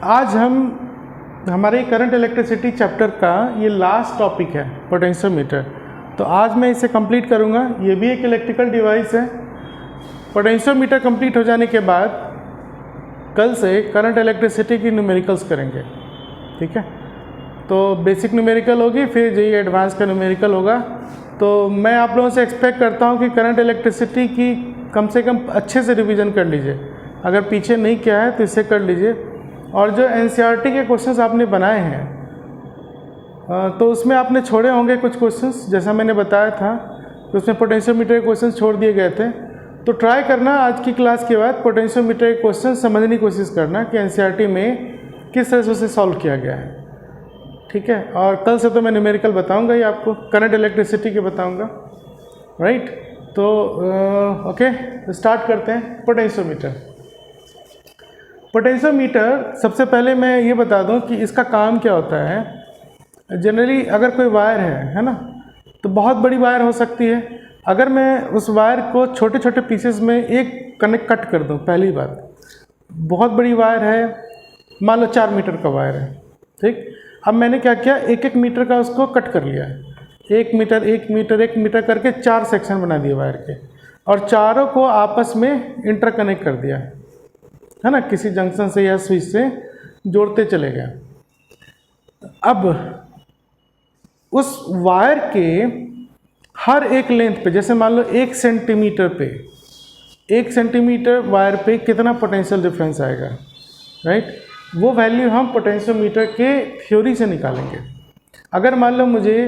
आज हम हमारे करंट इलेक्ट्रिसिटी चैप्टर का ये लास्ट टॉपिक है पोटेंशियोमीटर। तो आज मैं इसे कंप्लीट करूँगा। ये भी एक इलेक्ट्रिकल डिवाइस है। पोटेंशियोमीटर कंप्लीट हो जाने के बाद कल से करंट इलेक्ट्रिसिटी की न्यूमेरिकल्स करेंगे। ठीक है, तो बेसिक न्यूमेरिकल होगी, फिर जो एडवांस का न्यूमेरिकल होगा। तो मैं आप लोगों से एक्सपेक्ट करता हूँ कि करंट इलेक्ट्रिसिटी की कम से कम अच्छे से रिवीजन कर लीजिए। अगर पीछे नहीं किया है तो इसे कर लीजिए। और जो एनसीईआरटी के क्वेश्चंस आपने बनाए हैं तो उसमें आपने छोड़े होंगे कुछ क्वेश्चंस, जैसा मैंने बताया था कि उसमें पोटेंशियोमीटर के क्वेश्चंस छोड़ दिए गए थे। तो ट्राई करना आज की क्लास के बाद पोटेंशियोमीटर के क्वेश्चन समझने की कोशिश करना कि एनसीईआरटी में किस तरह से उसे सॉल्व किया गया है। ठीक है, और कल से तो मैं न्यूमेरिकल बताऊंगा ही आपको, करंट इलेक्ट्रिसिटी के बताऊंगा। राइट, तो ओके स्टार्ट करते हैं। पोटेंशियोमीटर सबसे पहले मैं ये बता दूं कि इसका काम क्या होता है। जनरली अगर कोई वायर है ना, तो बहुत बड़ी वायर हो सकती है। अगर मैं उस वायर को छोटे छोटे पीसेस में एक कट कर दूं, पहली बात, बहुत बड़ी वायर है, मान लो 4 मीटर का वायर है। ठीक, अब मैंने क्या किया, एक एक मीटर का उसको कट कर लिया, 1 मीटर 1 मीटर 1 मीटर करके 4 सेक्शन बना दिए वायर के, और चारों को आपस में इंटरकनेक्ट कर दिया है ना, किसी जंक्शन से या स्विच से जोड़ते चले गए। अब उस वायर के हर एक लेंथ पे, जैसे मान लो 1 सेंटीमीटर पे, 1 सेंटीमीटर वायर पे कितना पोटेंशियल डिफरेंस आएगा, राइट, वो वैल्यू हम पोटेंशियोमीटर के थ्योरी से निकालेंगे। अगर मान लो मुझे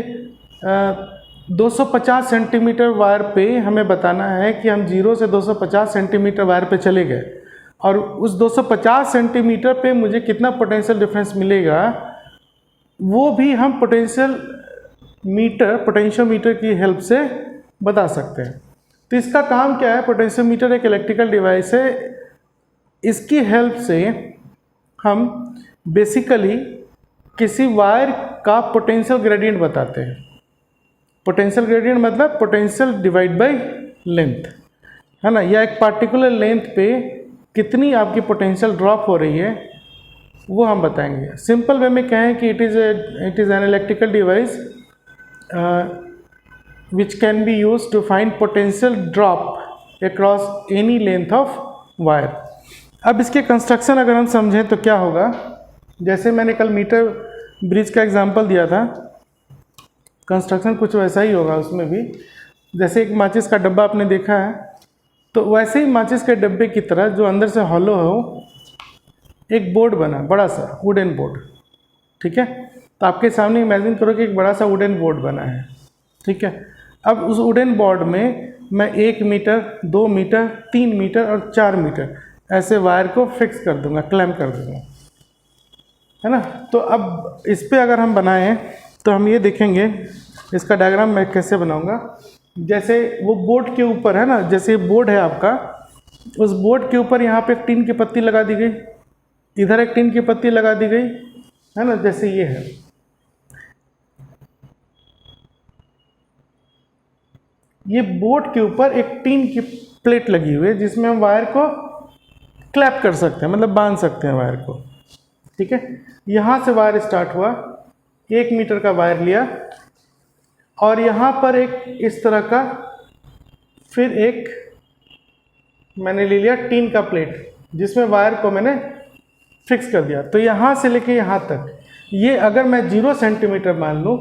250 सेंटीमीटर वायर पे हमें बताना है कि हम 0 से 250 सेंटीमीटर वायर पे चले गए, और उस 250 सेंटीमीटर पे मुझे कितना पोटेंशियल डिफरेंस मिलेगा, वो भी हम पोटेंशियोमीटर की हेल्प से बता सकते हैं। तो इसका काम क्या है, पोटेंशियोमीटर एक इलेक्ट्रिकल डिवाइस है। इसकी हेल्प से हम बेसिकली किसी वायर का पोटेंशियल ग्रेडियंट बताते हैं। पोटेंशियल ग्रेडियंट मतलब पोटेंशियल डिवाइड बाय लेंथ, है ना, या एक पार्टिकुलर लेंथ पे कितनी आपकी पोटेंशियल ड्रॉप हो रही है वो हम बताएंगे। सिंपल वे में कहें कि it is an electrical device which can be used to find potential drop across any length of wire। अब इसके कंस्ट्रक्शन अगर हम समझें तो क्या होगा, जैसे मैंने कल मीटर ब्रिज का एग्जांपल दिया था, कंस्ट्रक्शन कुछ वैसा ही होगा उसमें भी। जैसे एक माचिस का डब्बा आपने देखा है, तो वैसे ही माचिस के डब्बे की तरह जो अंदर से हॉलो हो, एक बोर्ड बना, बड़ा सा वुडन बोर्ड। ठीक है, तो आपके सामने इमेजिन करो कि एक बड़ा सा वुडन बोर्ड बना है। ठीक है, अब उस वुडन बोर्ड में मैं 1 मीटर 2 मीटर 3 मीटर और 4 मीटर ऐसे वायर को फिक्स कर दूंगा, क्लैम्प कर दूंगा, है ना। तो अब इस पर अगर हम बनाएं तो हम ये देखेंगे, इसका डायग्राम मैं कैसे बनाऊंगा। जैसे वो बोर्ड के ऊपर है ना, जैसे बोर्ड है आपका, उस बोर्ड के ऊपर यहाँ पे एक टीन की पत्ती लगा दी गई, इधर एक टीन की पत्ती लगा दी गई, है ना, जैसे ये है। ये बोर्ड के ऊपर एक टीन की प्लेट लगी हुई है जिसमें हम वायर को क्लैप कर सकते हैं, मतलब बांध सकते हैं वायर को। ठीक है, यहाँ से वायर स्टार्ट हुआ, 1 मीटर का वायर लिया, और यहाँ पर एक इस तरह का, फिर एक मैंने ले लिया टीन का प्लेट जिसमें वायर को मैंने फिक्स कर दिया। तो यहाँ से लेके यहाँ तक, ये अगर मैं 0 सेंटीमीटर मान लूँ,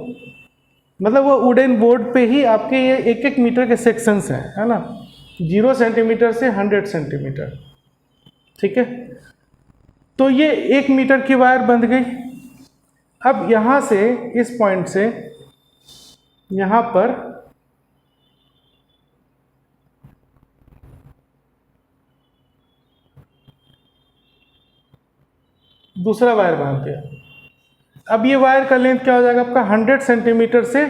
मतलब वो वुडन बोर्ड पे ही आपके ये 1-1 मीटर के सेक्शंस हैं, है ना, 0 सेंटीमीटर से 100 सेंटीमीटर। ठीक है, तो ये 1 मीटर की वायर बंध गई। अब यहाँ से, इस पॉइंट से यहाँ पर दूसरा वायर बांध दिया। अब ये वायर का लेंथ क्या हो जाएगा आपका, 100 सेंटीमीटर से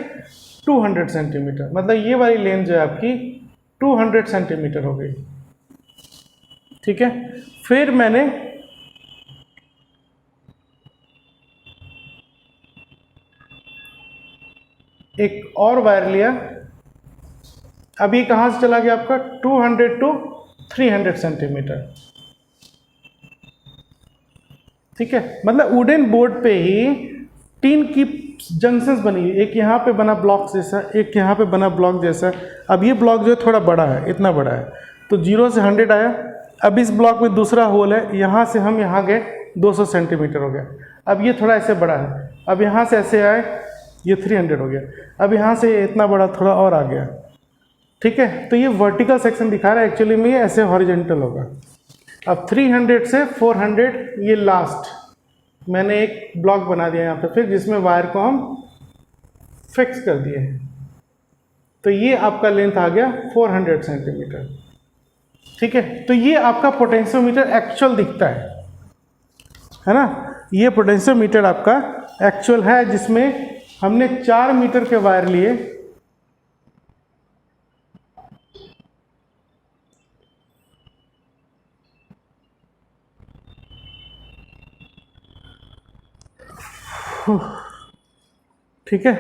200 सेंटीमीटर, मतलब ये वाली लेंथ जो है आपकी 200 सेंटीमीटर हो गई। ठीक है, फिर मैंने एक और वायर लिया। अब ये कहाँ से चला गया आपका, 200 to 300 सेंटीमीटर। ठीक है, मतलब वुडन बोर्ड पे ही टीन की जंक्शंस बनी हुई, एक यहाँ पे बना ब्लॉक जैसा, एक यहाँ पे बना ब्लॉक जैसा। अब ये ब्लॉक जो है थोड़ा बड़ा है, इतना बड़ा है, तो 0 से 100 आया। अब इस ब्लॉक में दूसरा होल है, यहाँ से हम यहाँ गए 200 सेंटीमीटर हो गया। अब ये थोड़ा ऐसे बड़ा है, अब यहाँ से ऐसे आए, ये 300 हो गया। अब यहाँ से इतना बड़ा थोड़ा और आ गया, ठीक है। तो ये वर्टिकल सेक्शन दिखा रहा है, एक्चुअली में ये ऐसे हॉरिजेंटल होगा। अब 300 से 400 ये लास्ट मैंने एक ब्लॉक बना दिया यहाँ पे फिर, जिसमें वायर को हम फिक्स कर दिए हैं। तो ये आपका लेंथ आ गया 400 सेंटीमीटर, ठीक है। तो ये आपका पोटेंशियोमीटर एक्चुअल दिखता है ना। ये पोटेंशियोमीटर आपका एक्चुअल है, जिसमें हमने 4 मीटर के वायर लिए, ठीक है।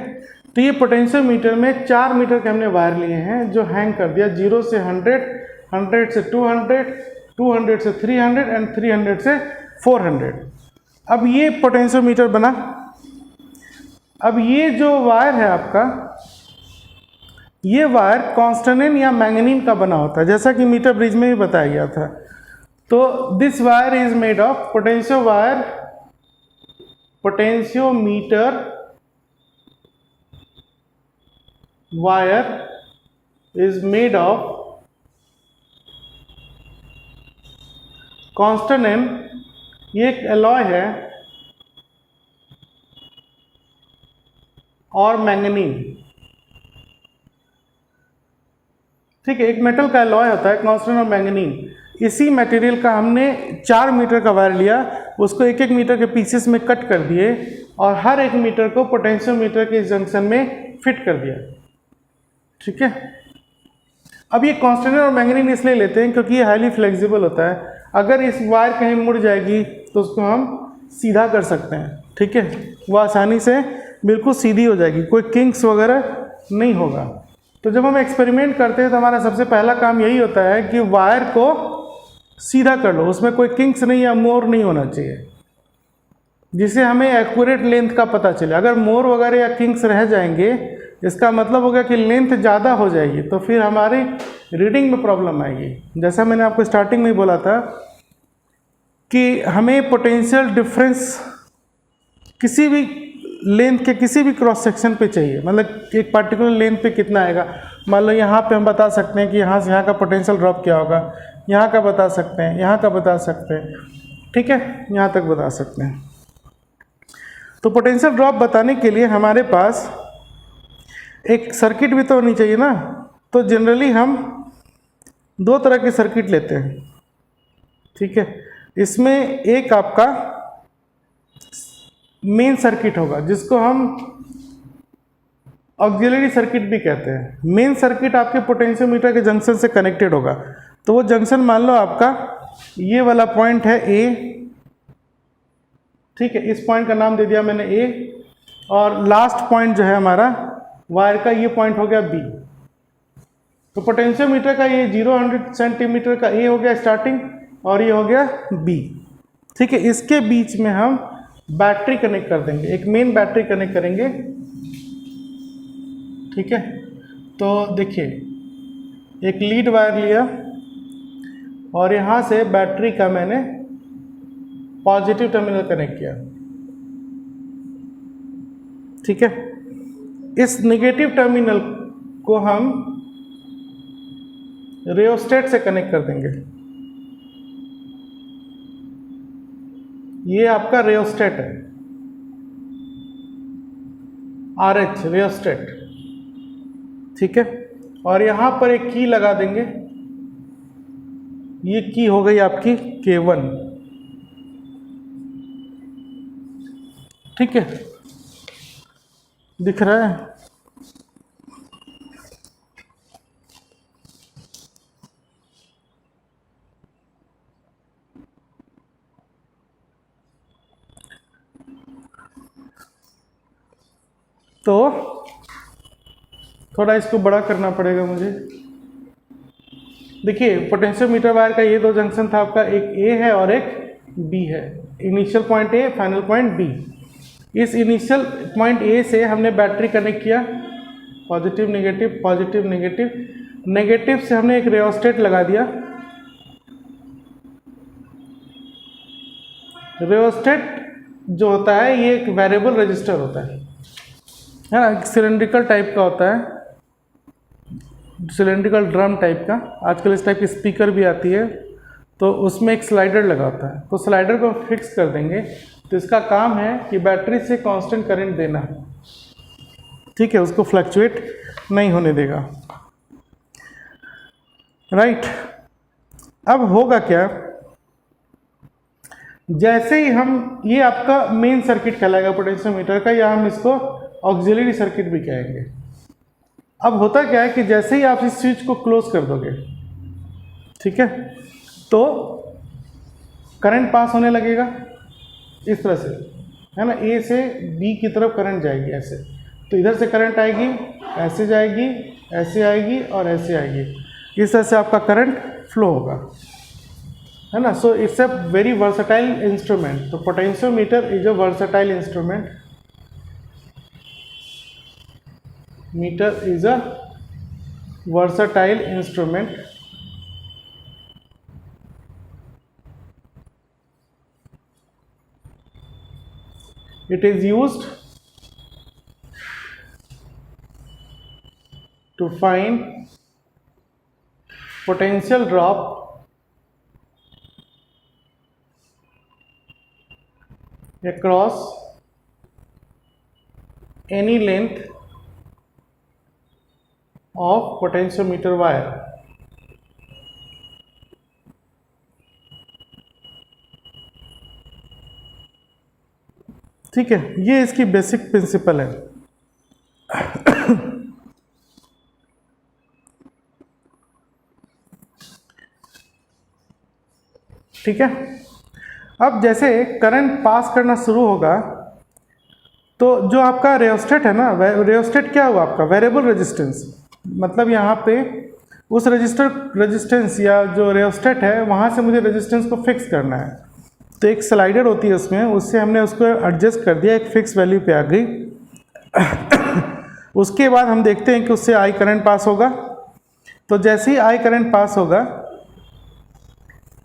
तो ये पोटेंशियोमीटर में 4 मीटर के हमने वायर लिए हैं, जो हैंग कर दिया 0 से 100, 100 से 200, 200 से 300 एंड 300 से 400। अब ये पोटेंशियोमीटर बना। अब ये जो वायर है आपका, ये वायर कॉन्स्टेंट या मैंगनीन का बना होता है, जैसा कि मीटर ब्रिज में भी बताया गया था। तो this wire is made of potentiometer wire is made of constant, ये एक एलॉय है, और मैंगनीन, ठीक है। एक मेटल का एलॉय होता है कॉन्स्टेंट और मैंगनीन। इसी मटेरियल का हमने 4 मीटर का वायर लिया, उसको 1-1 मीटर के पीसेस में कट कर दिए और हर 1 मीटर को पोटेंशियोमीटर के जंक्शन में फिट कर दिया, ठीक है। अब ये कॉन्स्टेंट और मैंगनीन इसलिए लेते हैं क्योंकि ये हाईली फ्लेक्सिबल होता है। अगर इस वायर कहीं मुड़ जाएगी तो उसको हम सीधा कर सकते हैं, ठीक है। वो आसानी से बिल्कुल सीधी हो जाएगी, कोई किंक्स वगैरह नहीं होगा। तो जब हम एक्सपेरिमेंट करते हैं तो हमारा सबसे पहला काम यही होता है कि वायर को सीधा कर लो, उसमें कोई किंक्स नहीं या मोर नहीं होना चाहिए, जिससे हमें एक्यूरेट लेंथ का पता चले। अगर मोर वगैरह या किंक्स रह जाएंगे, इसका मतलब होगा कि लेंथ ज़्यादा हो जाएगी, तो फिर हमारी रीडिंग में प्रॉब्लम आएगी। जैसा मैंने आपको स्टार्टिंग में बोला था कि हमें पोटेंशियल डिफरेंस किसी भी लेंथ के किसी भी क्रॉस सेक्शन पे चाहिए, मतलब एक पार्टिकुलर लेंथ पे कितना आएगा। मान लो यहाँ पे हम बता सकते हैं कि यहाँ से यहाँ का पोटेंशियल ड्रॉप क्या होगा, यहाँ का बता सकते हैं, यहाँ का बता सकते हैं, ठीक है, यहाँ तक बता सकते हैं। तो पोटेंशियल ड्रॉप बताने के लिए हमारे पास एक सर्किट भी तो होनी चाहिए ना। तो जनरली हम 2 तरह के सर्किट लेते हैं, ठीक है। इसमें एक आपका मेन सर्किट होगा, जिसको हम ऑक्सिलरी सर्किट भी कहते हैं। मेन सर्किट आपके पोटेंशियोमीटर के जंक्शन से कनेक्टेड होगा। तो वो जंक्शन मान लो आपका ये वाला पॉइंट है ए, ठीक है, इस पॉइंट का नाम दे दिया मैंने ए, और लास्ट पॉइंट जो है हमारा वायर का ये पॉइंट हो गया बी। तो पोटेंशियोमीटर का ये 0-100 सेंटीमीटर का ए हो गया स्टार्टिंग, और ये हो गया बी, ठीक है। इसके बीच में हम बैटरी कनेक्ट कर देंगे, एक मेन बैटरी कनेक्ट करेंगे, ठीक है। तो देखिए, एक लीड वायर लिया और यहाँ से बैटरी का मैंने पॉजिटिव टर्मिनल कनेक्ट किया, ठीक है। इस नेगेटिव टर्मिनल को हम रियोस्टेट से कनेक्ट कर देंगे। ये आपका रियोस्टेट है, RH रियोस्टेट, ठीक है। और यहाँ पर एक की लगा देंगे, ये की हो गई आपकी K1, ठीक है, दिख रहा है। तो थोड़ा इसको बड़ा करना पड़ेगा मुझे। देखिए, पोटेंशियोमीटर वायर का ये 2 जंक्शन था आपका, एक ए है और एक बी है। Initial point A, final point B. इस इनिशियल पॉइंट ए से हमने बैटरी कनेक्ट किया, positive negative, positive negative, negative से हमने एक रियोस्टेट लगा दिया। रियोस्टेट जो होता है ये एक वेरिएबल रजिस्टर होता है ना, सिलेंड्रिकल टाइप का होता है, सिलेंड्रिकल ड्रम टाइप का। आजकल इस टाइप की स्पीकर भी आती है, तो उसमें एक स्लाइडर लगा होता है, तो स्लाइडर को फिक्स कर देंगे तो इसका काम है कि बैटरी से कांस्टेंट करंट देना, ठीक है, उसको फ्लक्चुएट नहीं होने देगा, राइट। अब होगा क्या, जैसे ही हम, ये आपका मेन सर्किट कहलाएगा पोटेंशियोमीटर का, या हम इसको ऑक्सिलरी सर्किट भी कहेंगे। अब होता क्या है कि जैसे ही आप इस स्विच को क्लोज कर दोगे, ठीक है, तो करंट पास होने लगेगा इस तरह से, है ना, ए से बी की तरफ करंट जाएगी ऐसे, तो इधर से करंट आएगी, ऐसे जाएगी, ऐसे आएगी और ऐसे आएगी, इस तरह से आपका करंट फ्लो होगा, है ना। So it's a very versatile instrument. तो potentiometer is a versatile instrument, meter is a versatile instrument. It is used to find potential drop across any length of potentiometer wire. ठीक है, ये इसकी basic principle है। ठीक है, अब जैसे करंट पास करना शुरू होगा, तो जो आपका रियोस्टेट है ना, रियोस्टेट क्या हुआ आपका, वेरिएबल रेजिस्टेंस, मतलब यहाँ पे उस रेजिस्टेंस या जो रियोस्टेट है वहाँ से मुझे रेजिस्टेंस को फिक्स करना है, तो एक स्लाइडर होती है उसमें, उससे हमने उसको एडजस्ट कर दिया, एक फिक्स वैल्यू पे आ गई। उसके बाद हम देखते हैं कि उससे आई करंट पास होगा, तो जैसे ही आई करंट पास होगा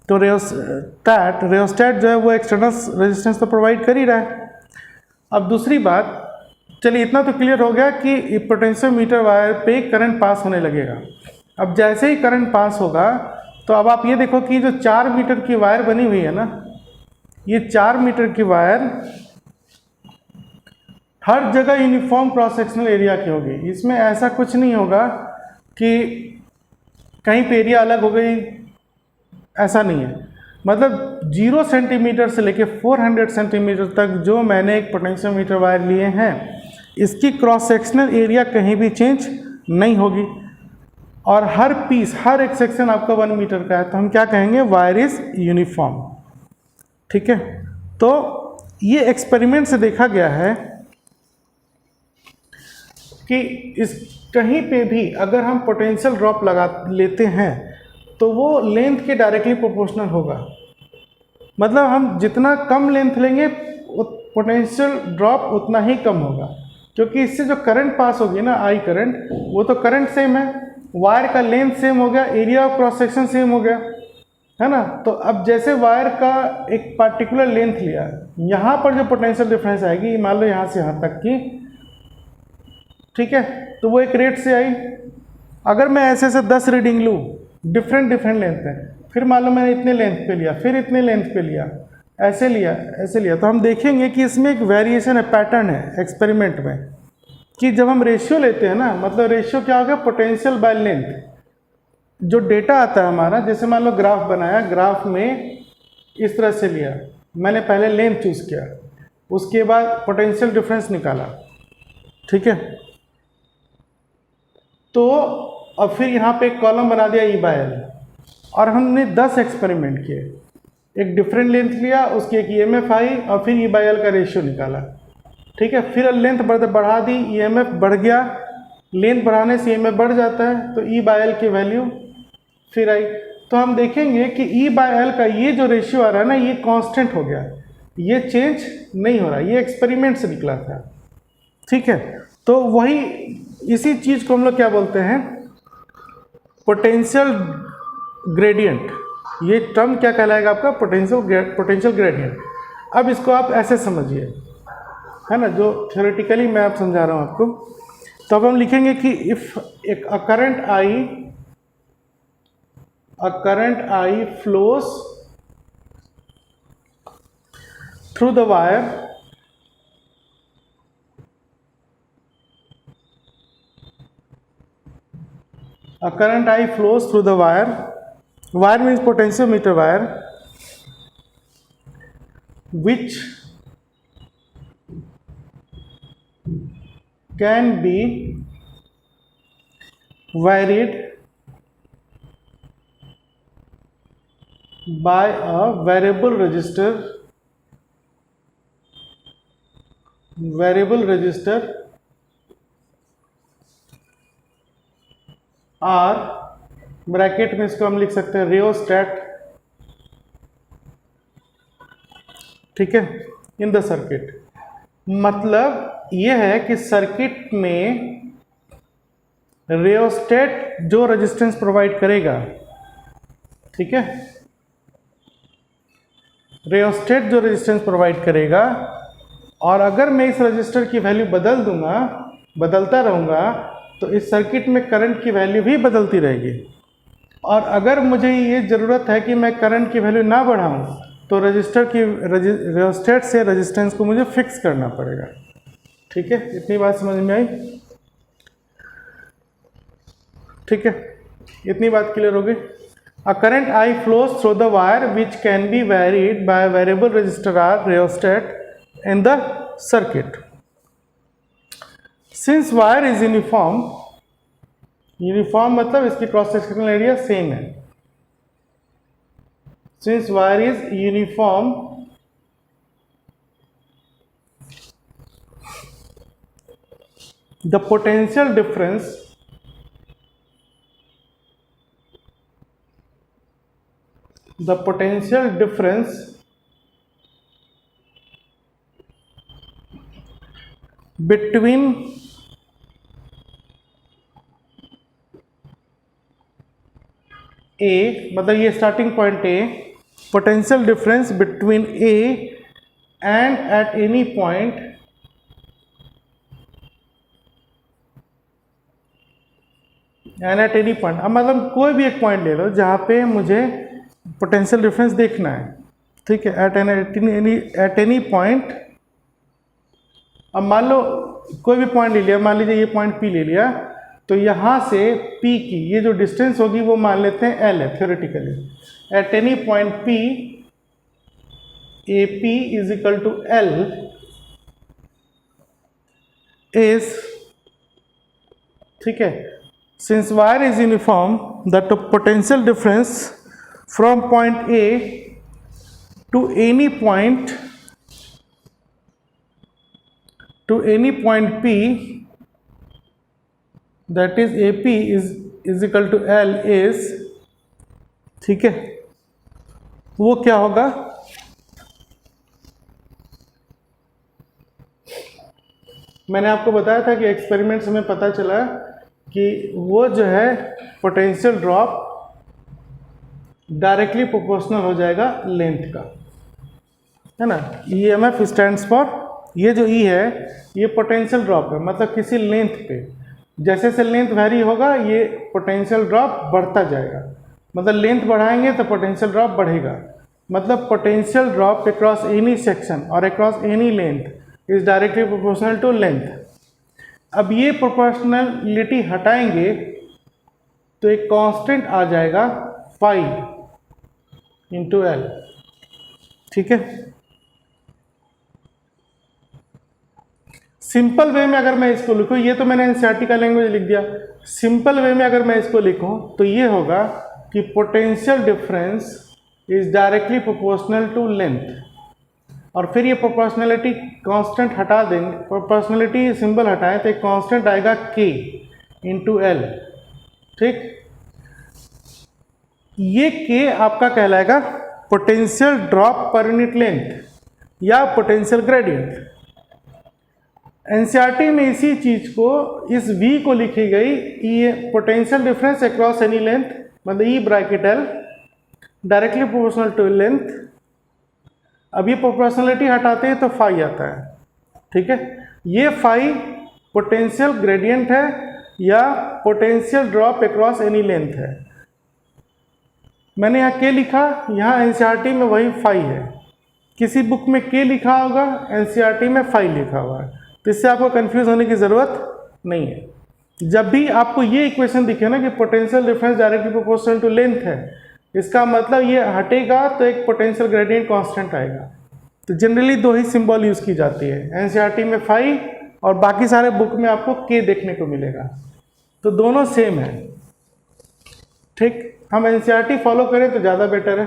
तो रियोस्टेट जो है वो एक्सटर्नल रेजिस्टेंस तो प्रोवाइड कर ही रहा है। अब दूसरी बात, चलिए इतना तो क्लियर हो गया कि पोटेंशियोमीटर वायर पे करंट पास होने लगेगा। अब जैसे ही करंट पास होगा तो अब आप ये देखो कि जो 4 मीटर की वायर बनी हुई है ना, ये 4 मीटर की वायर हर जगह यूनिफॉर्म क्रॉस सेक्शनल एरिया की होगी। इसमें ऐसा कुछ नहीं होगा कि कहीं पे एरिया अलग हो गई, ऐसा नहीं है। मतलब 0 सेंटीमीटर से लेके 400 सेंटीमीटर तक जो मैंने एक पोटेंशियोमीटर वायर लिए हैं, इसकी क्रॉस सेक्शनल एरिया कहीं भी चेंज नहीं होगी, और हर पीस, हर एक सेक्शन आपका 1 मीटर का है, तो हम क्या कहेंगे, वायर इज यूनिफॉर्म। ठीक है, तो ये एक्सपेरिमेंट से देखा गया है कि इस कहीं पे भी अगर हम पोटेंशियल ड्रॉप लगा लेते हैं तो वो लेंथ के डायरेक्टली प्रोपोर्शनल होगा। मतलब हम जितना कम लेंथ लेंगे पोटेंशियल ड्रॉप उतना ही कम होगा, क्योंकि इससे जो करंट पास होगी ना, आई करंट, वो तो करंट सेम है, वायर का लेंथ सेम हो गया, area of cross section same हो गया, है ना। तो अब जैसे वायर का एक पार्टिकुलर लेंथ लिया, यहाँ पर जो पोटेंशियल डिफरेंस आएगी, मान लो यहाँ से यहाँ तक की, ठीक है, तो वो एक रेट से आई। अगर मैं ऐसे से 10 रीडिंग लूँ, डिफरेंट लेंथ है, फिर मान लो मैंने इतने लेंथ पे लिया, फिर इतने लेंथ पे लिया, ऐसे लिया, ऐसे लिया, तो हम देखेंगे कि इसमें एक वेरिएशन है, पैटर्न है एक्सपेरिमेंट में, कि जब हम रेशियो लेते हैं ना, मतलब रेशियो क्या होगा, पोटेंशियल बाय लेंथ। जो डेटा आता है हमारा, जैसे मान लो ग्राफ बनाया, ग्राफ में इस तरह से लिया, मैंने पहले लेंथ चूज़ किया, उसके बाद पोटेंशियल डिफरेंस निकाला, ठीक है, तो अब फिर यहाँ पे एक कॉलम बना दिया ई बाय एल, और हमने 10 एक्सपेरिमेंट किए, एक डिफरेंट लेंथ लिया, उसकी एक ईएमएफ आई, और फिर ई बाय एल का रेशियो निकाला, ठीक है, फिर लेंथ बढ़ा दी, ईएमएफ बढ़ गया, लेंथ बढ़ाने से ईएमएफ बढ़ जाता है, तो ई बाय एल की वैल्यू फिर आई। तो हम देखेंगे कि ई बाय एल का ये जो रेशियो आ रहा है ना, ये कांस्टेंट हो गया, ये चेंज नहीं हो रहा, ये एक्सपेरिमेंट से निकला था, ठीक है। तो वही इसी चीज को हम लोग क्या बोलते हैं, पोटेंशियल ग्रेडियंट। ये टर्म क्या कहलाएगा आपका, पोटेंशियल ग्रेडियंट। अब इसको आप ऐसे समझिए, है ना, जो थ्योरेटिकली मैं आप समझा रहा हूं आपको। तो अब हम लिखेंगे कि if a current I flows through the wire wire means potentiometer wire, which can be varied by a variable resistor R, bracket में इसको हम लिख सकते हैं रियोस्टेट, ठीक है, इन द सर्किट। मतलब यह है कि सर्किट में रियोस्टेट जो रेजिस्टेंस प्रोवाइड करेगा, ठीक है, रियोस्टेट जो रेजिस्टेंस प्रोवाइड करेगा, और अगर मैं इस रजिस्टर की वैल्यू बदलता रहूँगा तो इस सर्किट में करंट की वैल्यू भी बदलती रहेगी। और अगर मुझे ये ज़रूरत है कि मैं करंट की वैल्यू ना बढ़ाऊँ तो रियोस्टेट से रेजिस्टेंस को मुझे फिक्स करना पड़ेगा, ठीक है। इतनी बात समझ में आई, ठीक है, इतनी बात क्लियर हो गई। A current I flows through the wire which can be varied by a variable resistor R rheostat in the circuit. Since wire is uniform मतलब इसकी क्रॉस सेक्शनल एरिया सेम है। Since wire is uniform, the potential difference between A, मतलब ये starting point A, potential difference between A and eight any point अब मतलब कोई भी एक पॉइंट ले लो जहाँ पे मुझे पोटेंशियल डिफरेंस देखना है, ठीक है, एट एनी पॉइंट। अब मान लो कोई भी पॉइंट ले लिया, मान लीजिए ये पॉइंट P ले लिया, तो यहाँ से P की ये जो डिस्टेंस होगी वो मान लेते हैं L है theoretically. At any point P AP is equal to L is, ठीक है, since wire is uniform the potential difference from point A to any point P, that is AP is equal to L is, ठीक है, वो क्या होगा, मैंने आपको बताया था कि एक्सपेरिमेंट से हमें पता चला कि वो जो है पोटेंशियल ड्रॉप डायरेक्टली प्रोपोर्शनल हो जाएगा लेंथ का, है ना। EMF स्टैंड्स फॉर, ये जो E है ये पोटेंशियल ड्रॉप है, मतलब किसी लेंथ पे जैसे से लेंथ वैरी होगा ये पोटेंशियल ड्रॉप बढ़ता जाएगा, मतलब लेंथ बढ़ाएंगे तो पोटेंशियल ड्रॉप बढ़ेगा। मतलब potential drop across any section और across any length is directly proportional to length. अब ये प्रोपोर्शनलिटी हटाएंगे तो एक कांस्टेंट आ जाएगा फाई इंटू एल, ठीक है। सिंपल वे में अगर मैं इसको लिखूं, ये तो मैंने एनसीईआरटी का लैंग्वेज लिख दिया, सिंपल वे में अगर मैं इसको लिखूं तो ये होगा कि potential difference is directly proportional to length, और फिर ये प्रोपोर्शनलिटी कांस्टेंट हटा देंगे, प्रोपोर्शनलिटी सिंबल हटाएं तो एक कांस्टेंट आएगा k इंटू एल, ठीक। ये k आपका कहलाएगा potential drop per unit length, या पोटेंशियल ग्रेडियंट। एनसीईआरटी में इसी चीज को, इस V को लिखी गई ये potential difference across any length, मतलब E bracket L directly proportional to length. अब ये प्रोपोर्शनलिटी हटाते हैं तो फाई आता है, ठीक है। ये फाई पोटेंशियल ग्रेडियंट है या potential drop across any length है। मैंने यहाँ K लिखा, यहाँ एनसीईआरटी में वही फाई है। किसी बुक में K लिखा होगा, एनसीईआरटी में फाई लिखा हुआ है, तो इससे आपको कंफ्यूज होने की ज़रूरत नहीं है। जब भी आपको ये इक्वेशन दिखे ना कि potential difference directly proportional to length है, इसका मतलब ये हटेगा तो एक पोटेंशियल ग्रेडियंट कांस्टेंट आएगा। तो जनरली दो ही सिंबल यूज़ की जाती है, एनसीईआरटी में फाई और बाकी सारे बुक में आपको K देखने को मिलेगा, तो दोनों सेम है, ठीक। हम एनसीईआरटी फॉलो करें तो ज़्यादा बेटर है,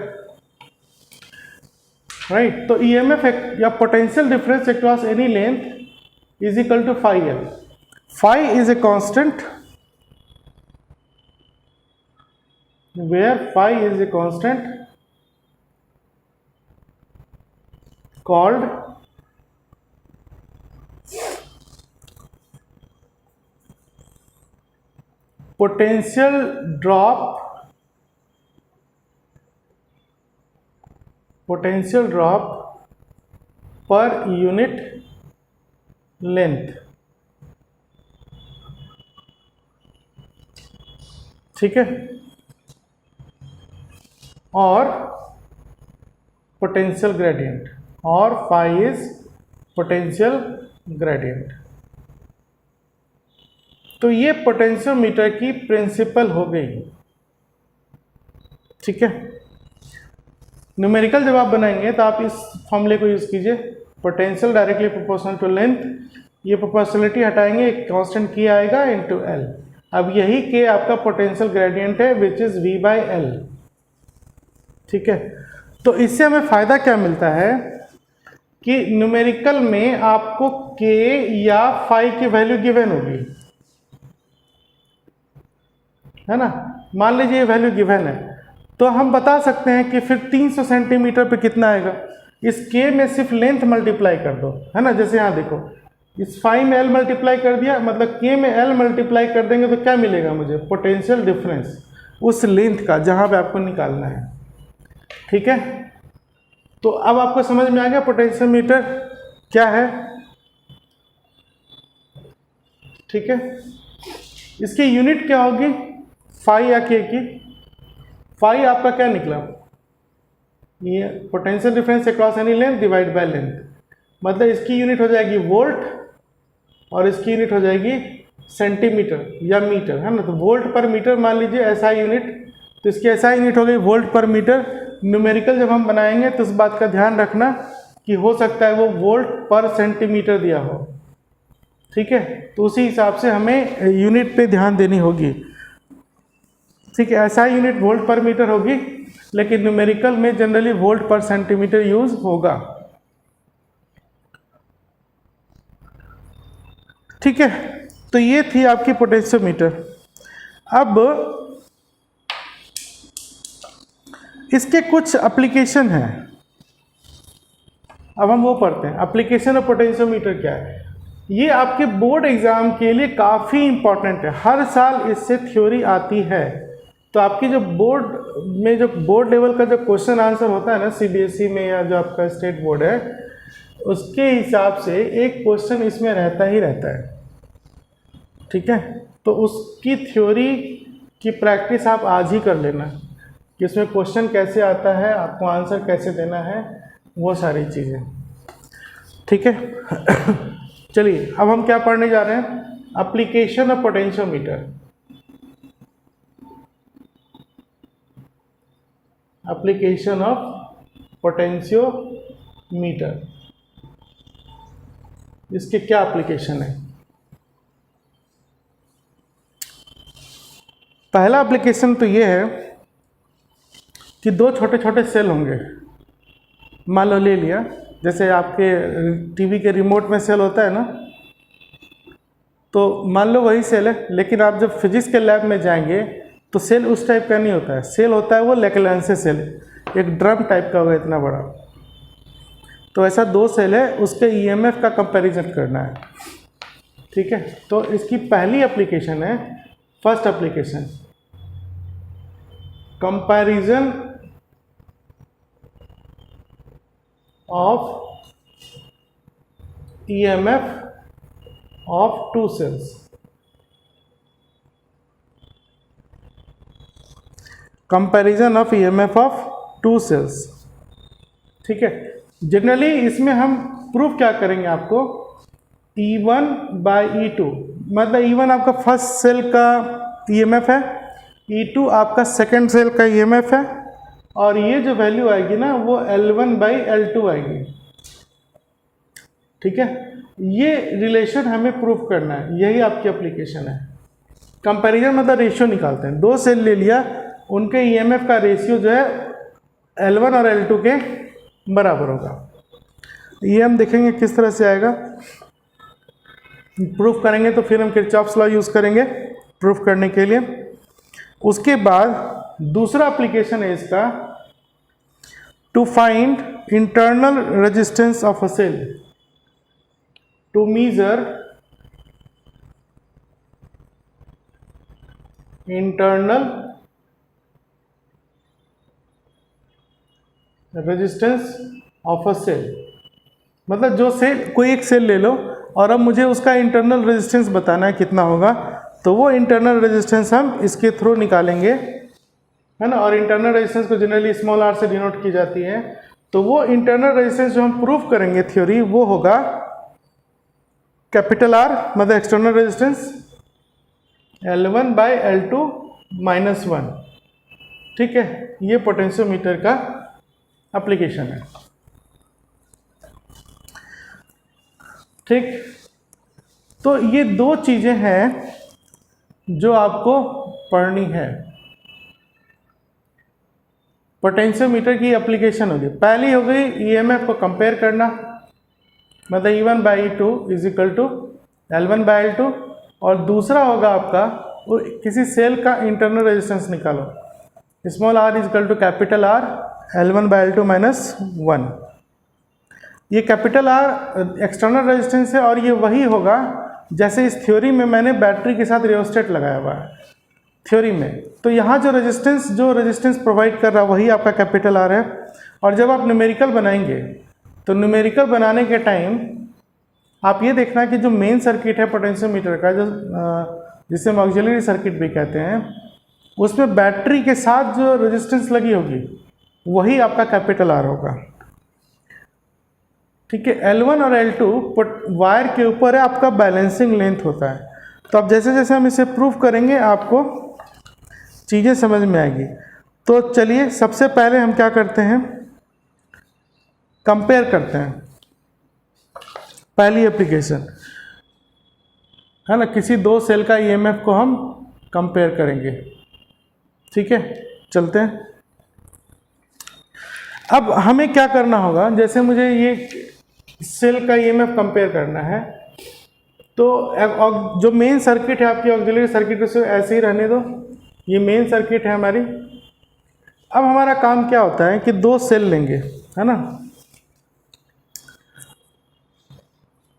राइट। तो ईएमएफ या potential difference across any length is equal to phi L. Phi is a constant where phi is a constant called potential drop per unit length, ठीक है। और पोटेंशियल ग्रेडियंट, और फाई इज पोटेंशियल ग्रेडियंट। तो ये potentiometer की principal हो गई, ठीक है। न्यूमेरिकल जब आप बनाएंगे तो आप इस फॉर्मूले को यूज कीजिए, potential directly proportional to length, ये प्रोपोर्शनलिटी हटाएंगे, एक कांस्टेंट K आएगा इनटू L। अब यही K आपका पोटेंशियल ग्रेडियंट है which is V by L, ठीक है। तो इससे हमें फायदा क्या मिलता है कि न्यूमेरिकल में आपको K या फाई की वैल्यू गिवन होगी, है ना। मान लीजिए ये वैल्यू गिवन है, तो हम बता सकते हैं कि फिर 300 सेंटीमीटर पे कितना आएगा। इस K में सिर्फ लेंथ मल्टीप्लाई कर दो, है ना। जैसे यहाँ देखो, इस फाई में L मल्टीप्लाई कर दिया, मतलब K में L मल्टीप्लाई कर देंगे तो क्या मिलेगा मुझे, पोटेंशियल डिफरेंस उस लेंथ का जहाँ पे आपको निकालना है, ठीक है। तो अब आपको समझ में आ गया पोटेंशियोमीटर क्या है, ठीक है। इसकी यूनिट क्या होगी, फाई या K की। फाई आपका क्या निकला, ये potential difference across any length divide by length, मतलब इसकी यूनिट हो जाएगी वोल्ट और इसकी यूनिट हो जाएगी सेंटीमीटर या मीटर, है ना। तो वोल्ट पर मीटर मान लीजिए ऐसा यूनिट, तो इसकी ऐसा यूनिट हो गई वोल्ट पर मीटर। न्यूमेरिकल जब हम बनाएंगे तो इस बात का ध्यान रखना कि हो सकता है वो वोल्ट पर सेंटीमीटर दिया हो, ठीक है। तो उसी हिसाब से हमें यूनिट पे ध्यान देनी होगी, ठीक है। ऐसा यूनिट वोल्ट पर मीटर होगी, लेकिन न्यूमेरिकल में जनरली वोल्ट पर सेंटीमीटर यूज होगा, ठीक है। तो ये थी आपकी पोटेंशियोमीटर। अब इसके कुछ एप्लीकेशन हैं, अब हम वो पढ़ते हैं। एप्लीकेशन ऑफ पोटेंशियोमीटर क्या है, ये आपके बोर्ड एग्जाम के लिए काफ़ी इंपॉर्टेंट है, हर साल इससे थ्योरी आती है। तो आपकी जो बोर्ड लेवल का जो क्वेश्चन आंसर होता है ना सीबीएसई में या जो आपका स्टेट बोर्ड है, उसके हिसाब से एक क्वेश्चन इसमें रहता ही रहता है, ठीक है। तो उसकी थ्योरी की प्रैक्टिस आप आज ही कर लेना कि उसमें क्वेश्चन कैसे आता है, आपको आंसर कैसे देना है, वो सारी चीज़ें, ठीक है। चलिए अब हम क्या पढ़ने जा रहे हैं, application of potentiometer. Application of potentiometer, इसके क्या एप्लीकेशन है। पहला एप्लीकेशन तो ये है कि दो छोटे छोटे सेल होंगे, मान लो ले लिया, जैसे आपके टीवी के रिमोट में सेल होता है ना, तो मान लो वही सेल है, लेकिन आप जब फिजिक्स के लैब में जाएंगे तो सेल उस टाइप का नहीं होता है। सेल होता है वो लेक्लेंसे सेल, एक ड्रम टाइप का होगा इतना बड़ा। तो ऐसा 2 सेल है, उसके ईएमएफ का कंपैरिजन करना है। ठीक है, तो इसकी पहली एप्लीकेशन है, first application, comparison of EMF of 2 cells. Comparison of EMF of 2 cells. ठीक है, जनरली इसमें हम प्रूफ क्या करेंगे आपको, E1 बाई E2, मतलब E1 आपका फर्स्ट सेल का ईएमएफ है, E2 आपका सेकंड सेल का ईएमएफ है, और ये जो वैल्यू आएगी ना वो L1 बाई L2 आएगी। ठीक है, ये रिलेशन हमें प्रूफ करना है, यही आपकी एप्लीकेशन है। कंपैरिजन मतलब रेशियो निकालते हैं, 2 सेल ले लिया, उनके ईएमएफ का रेशियो जो है L1 और L2 के बराबर होगा। ये हम देखेंगे किस तरह से आएगा, प्रूफ करेंगे तो फिर हम किरचॉफ्स लॉ यूज़ करेंगे प्रूफ करने के लिए। उसके बाद दूसरा एप्लीकेशन है इसका, to find internal resistance of a cell, to measure internal resistance of a cell, मतलब जो सेल, कोई एक सेल ले लो और अब मुझे उसका इंटरनल रेजिस्टेंस बताना है कितना होगा, तो वो इंटरनल रेजिस्टेंस हम इसके थ्रू निकालेंगे, है ना। और इंटरनल रेजिस्टेंस को जनरली स्मॉल r से डिनोट की जाती है। तो वो इंटरनल रेजिस्टेंस जो हम प्रूफ करेंगे थ्योरी, वो होगा कैपिटल R, मतलब external resistance, L1 by L2 minus 1। ठीक है, ये पोटेंशियोमीटर का एप्लीकेशन है। ठीक, तो ये 2 चीज़ें हैं जो आपको पढ़नी है। पोटेंशियोमीटर की एप्लीकेशन होगी, पहली हो गई ईएमएफ को कंपेयर करना, मतलब E1 by E2 is equal to L1 by L2, और दूसरा होगा आपका किसी सेल का इंटरनल रेजिस्टेंस निकालो, small r is equal to capital R L1 by L2 minus 1। ये कैपिटल R एक्सटर्नल रेजिस्टेंस है, और ये वही होगा जैसे इस थ्योरी में मैंने बैटरी के साथ रियोस्टेट लगाया हुआ है थ्योरी में। तो यहाँ जो रेजिस्टेंस प्रोवाइड कर रहा है वही आपका कैपिटल R है। और जब आप न्यूमेरिकल बनाएंगे तो न्यूमेरिकल बनाने के टाइम आप ये देखना कि जो मेन सर्किट है पोटेंशियोमीटर का, जो जिसे हम ऑक्सिलरी सर्किट भी कहते हैं, उसमें बैटरी के साथ जो रेजिस्टेंस लगी होगी वही आपका कैपिटल R होगा। ठीक है, L1 और L2 वायर के ऊपर है, आपका बैलेंसिंग लेंथ होता है। तो अब जैसे जैसे हम इसे प्रूव करेंगे आपको चीज़ें समझ में आएगी। तो चलिए सबसे पहले हम क्या करते हैं, कंपेयर करते हैं। पहली एप्लीकेशन है ना, किसी 2 सेल का ईएमएफ को हम कंपेयर करेंगे। ठीक है, चलते हैं। अब हमें क्या करना होगा, जैसे मुझे ये सेल का ईएमएफ कंपेयर करना है, तो जो मेन सर्किट है आपकी ऑक्सिलरी सर्किट, उसे ऐसे ही रहने दो, ये मेन सर्किट है हमारी। अब हमारा काम क्या होता है कि 2 सेल लेंगे, है ना।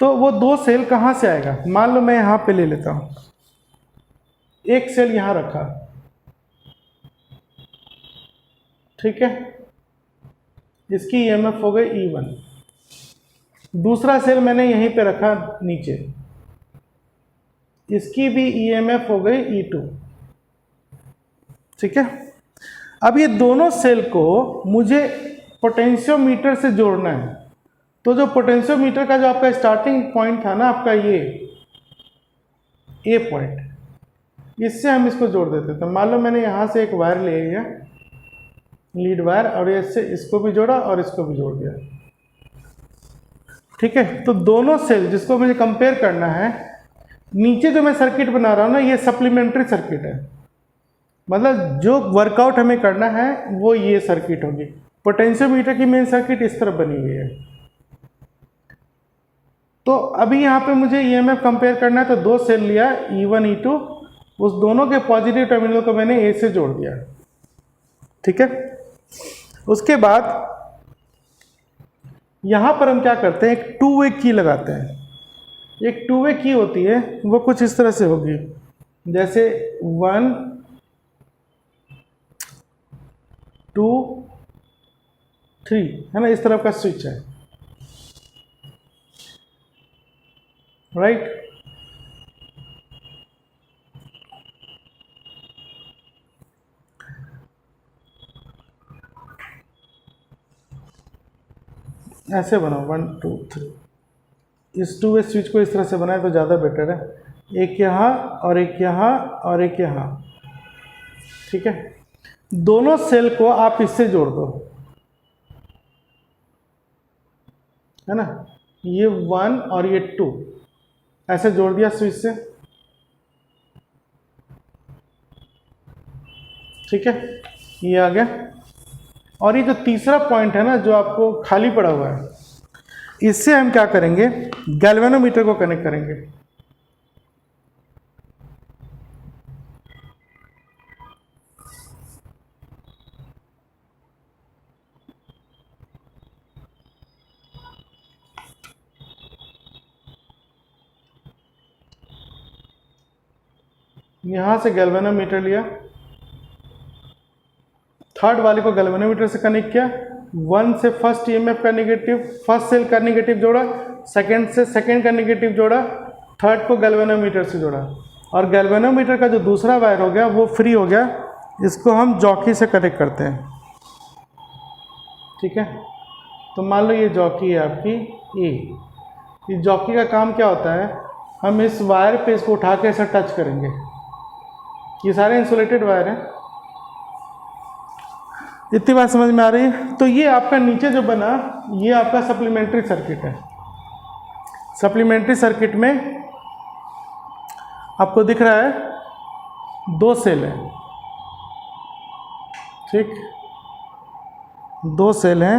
तो वो 2 सेल कहाँ से आएगा, मान लो मैं यहाँ पे ले लेता हूँ, एक सेल यहाँ रखा, ठीक है, इसकी ईएमएफ हो गई E1। दूसरा सेल मैंने यहीं पे रखा नीचे, इसकी भी ईएमएफ हो गई E2। ठीक है, अब ये दोनों सेल को मुझे पोटेंशियोमीटर से जोड़ना है। तो जो पोटेंशियोमीटर का जो आपका स्टार्टिंग पॉइंट था ना, आपका ये A पॉइंट, इससे हम इसको जोड़ देते। तो मान लो मैंने यहाँ से एक वायर ले लिया, लीड वायर, और इससे इसको भी जोड़ा और इसको भी जोड़ दिया। ठीक है, तो दोनों सेल जिसको मुझे कंपेयर करना है, नीचे जो मैं सर्किट बना रहा हूँ ना, ये सप्लीमेंट्री सर्किट है, मतलब जो वर्कआउट हमें करना है वो ये सर्किट होगी। पोटेंशियोमीटर की मेन सर्किट इस तरह बनी हुई है। तो अभी यहाँ पे मुझे ईएमएफ कंपेयर करना है, तो 2 सेल लिया E1 E2, उस दोनों के पॉजिटिव टर्मिनल को मैंने A से जोड़ दिया। ठीक है, उसके बाद यहाँ पर हम क्या करते हैं, एक टू वे की लगाते हैं। एक टू वे की होती है, वो कुछ इस तरह से होगी, जैसे 1 2 3, है ना, इस तरह का स्विच है, राइट। ऐसे बनाओ 1 2 3, इस टू वे स्विच को इस तरह से बनाए तो ज़्यादा बेटर है। एक यहाँ और एक यहाँ और एक यहाँ, ठीक है। दोनों सेल को आप इससे जोड़ दो, है ना, ये 1 और ये 2 ऐसे जोड़ दिया स्विच से, ठीक है, ये आ गया। और ये जो तीसरा पॉइंट है ना, जो आपको खाली पड़ा हुआ है, इससे हम क्या करेंगे, गैल्वेनोमीटर को कनेक्ट करेंगे। यहां से गैल्वेनोमीटर लिया, थर्ड वाले को गैल्वेनोमीटर से कनेक्ट किया, 1 से फर्स्ट ईएमएफ का निगेटिव, फर्स्ट सेल का निगेटिव जोड़ा, सेकंड से सेकंड का निगेटिव जोड़ा, थर्ड को गैल्वेनोमीटर से जोड़ा, और गैल्वेनोमीटर का जो दूसरा वायर हो गया वो फ्री हो गया, इसको हम जॉकी से कनेक्ट करते हैं, ठीक है। तो मान लो ये जॉकी है आपकी ए, इस जॉकी का काम क्या होता है, हम इस वायर पे इसको उठा के ऐसा टच करेंगे, ये सारे इंसुलेटेड वायर हैं, इतनी बात समझ में आ रही है। तो ये आपका नीचे जो बना, ये आपका सप्लीमेंट्री सर्किट है। सप्लीमेंट्री सर्किट में आपको दिख रहा है 2 सेल है, ठीक, 2 सेल हैं,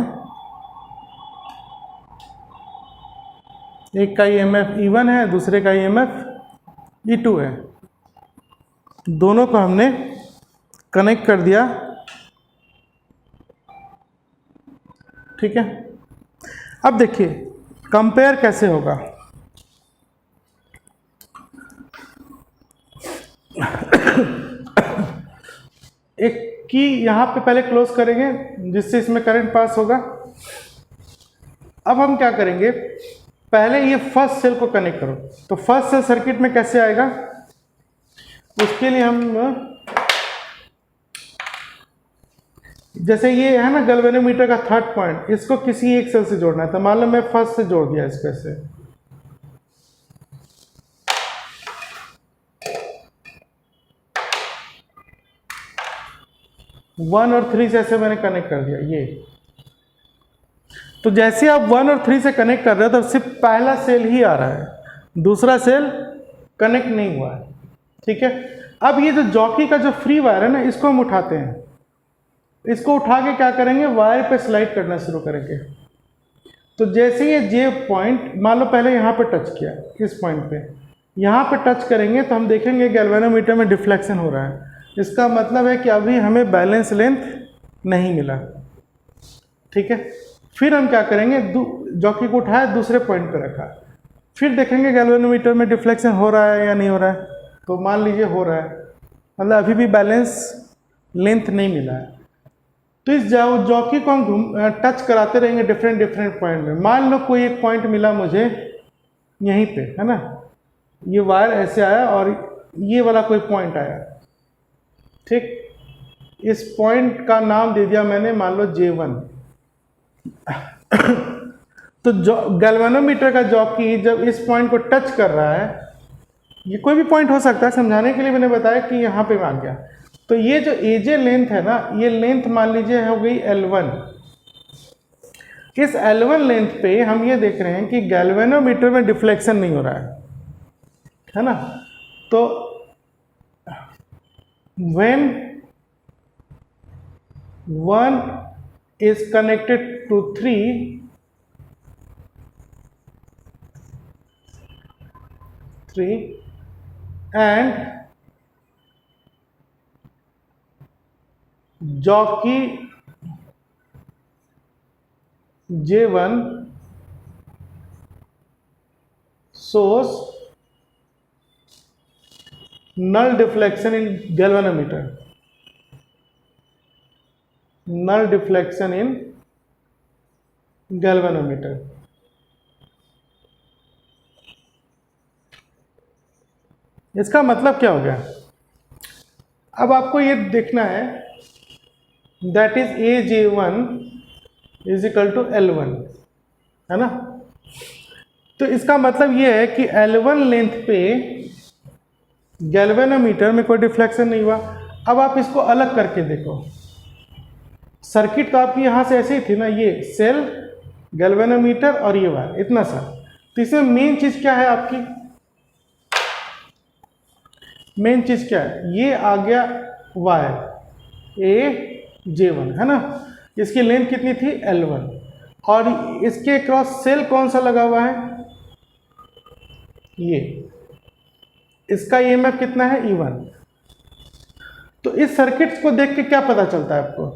एक का ईएमएफ E1 है, दूसरे का ईएमएफ E2 है, दोनों को हमने कनेक्ट कर दिया, ठीक है। अब देखिए कंपेयर कैसे होगा। एक की यहां पे पहले क्लोज करेंगे जिससे इसमें करंट पास होगा। अब हम क्या करेंगे, पहले ये फर्स्ट सेल को कनेक्ट करो, तो फर्स्ट सेल सर्किट में कैसे आएगा, उसके लिए हम जैसे ये है ना गैल्वेनोमीटर का थर्ड पॉइंट, इसको किसी एक सेल से जोड़ना है, तो मान लो मैं फर्स्ट से जोड़ दिया इसको ऐसे, वन और 3 से ऐसे मैंने कनेक्ट कर दिया ये। तो जैसे आप 1 और 3 से कनेक्ट कर रहे हो तो सिर्फ पहला सेल ही आ रहा है, दूसरा सेल कनेक्ट नहीं हुआ है, ठीक है। अब ये जो जॉकी का जो फ्री वायर है ना, इसको हम उठाते हैं, इसको उठा के क्या करेंगे, वायर पे स्लाइड करना शुरू करेंगे। तो जैसे ये जे पॉइंट, मान लो पहले यहाँ पे टच किया, इस पॉइंट पे यहाँ पे टच करेंगे तो हम देखेंगे गैल्वेनोमीटर में डिफ्लेक्शन हो रहा है, इसका मतलब है कि अभी हमें बैलेंस लेंथ नहीं मिला, ठीक है। फिर हम क्या करेंगे, जॉकी को उठाया, दूसरे पॉइंट पे रखा, फिर देखेंगे गैल्वेनोमीटर में डिफ्लेक्शन हो रहा है या नहीं हो रहा है, तो मान लीजिए हो रहा है, मतलब अभी भी बैलेंस लेंथ नहीं मिला है। तो इस जॉकी को हम टच कराते रहेंगे डिफरेंट पॉइंट में। मान लो कोई एक पॉइंट मिला मुझे यहीं पे, है ना, ये वायर ऐसे आया और ये वाला कोई पॉइंट आया, ठीक, इस पॉइंट का नाम दे दिया मैंने, मान लो J1। तो गैल्वेनोमीटर का जॉकी जब इस पॉइंट को टच कर रहा है, ये कोई भी पॉइंट हो सकता है, समझाने के लिए मैंने बताया कि यहाँ पे आ गया, तो ये जो एजे लेंथ है ना, ये लेंथ मान लीजिए हो गई L1। इस L1 लेंथ पे हम ये देख रहे हैं कि गैल्वेनोमीटर में डिफ्लेक्शन नहीं हो रहा है ना। तो when 1 is connected to 3 and jockey J1 shows null deflection in galvanometer. Null deflection in galvanometer. इसका मतलब क्या हो गया? अब आपको ये देखना है that is AJ1 is equal to L1, है ना? तो इसका मतलब ये है कि L1 लेंथ पे गैल्वेनोमीटर में कोई डिफ्लेक्शन नहीं हुआ। अब आप इसको अलग करके देखो, सर्किट तो आपकी यहाँ से ऐसे ही थी ना, ये सेल, गैल्वेनोमीटर और ये वायर, इतना सा। तो इसमें मेन चीज़ क्या है आपकी? मेन चीज़ क्या है? ये आ गया वायर AJ1, है ना? इसकी लेंथ कितनी थी? L1, और इसके क्रॉस सेल कौन सा लगा हुआ है? ये। इसका EMF कितना है? E1। तो इस सर्किट को देख के क्या पता चलता है आपको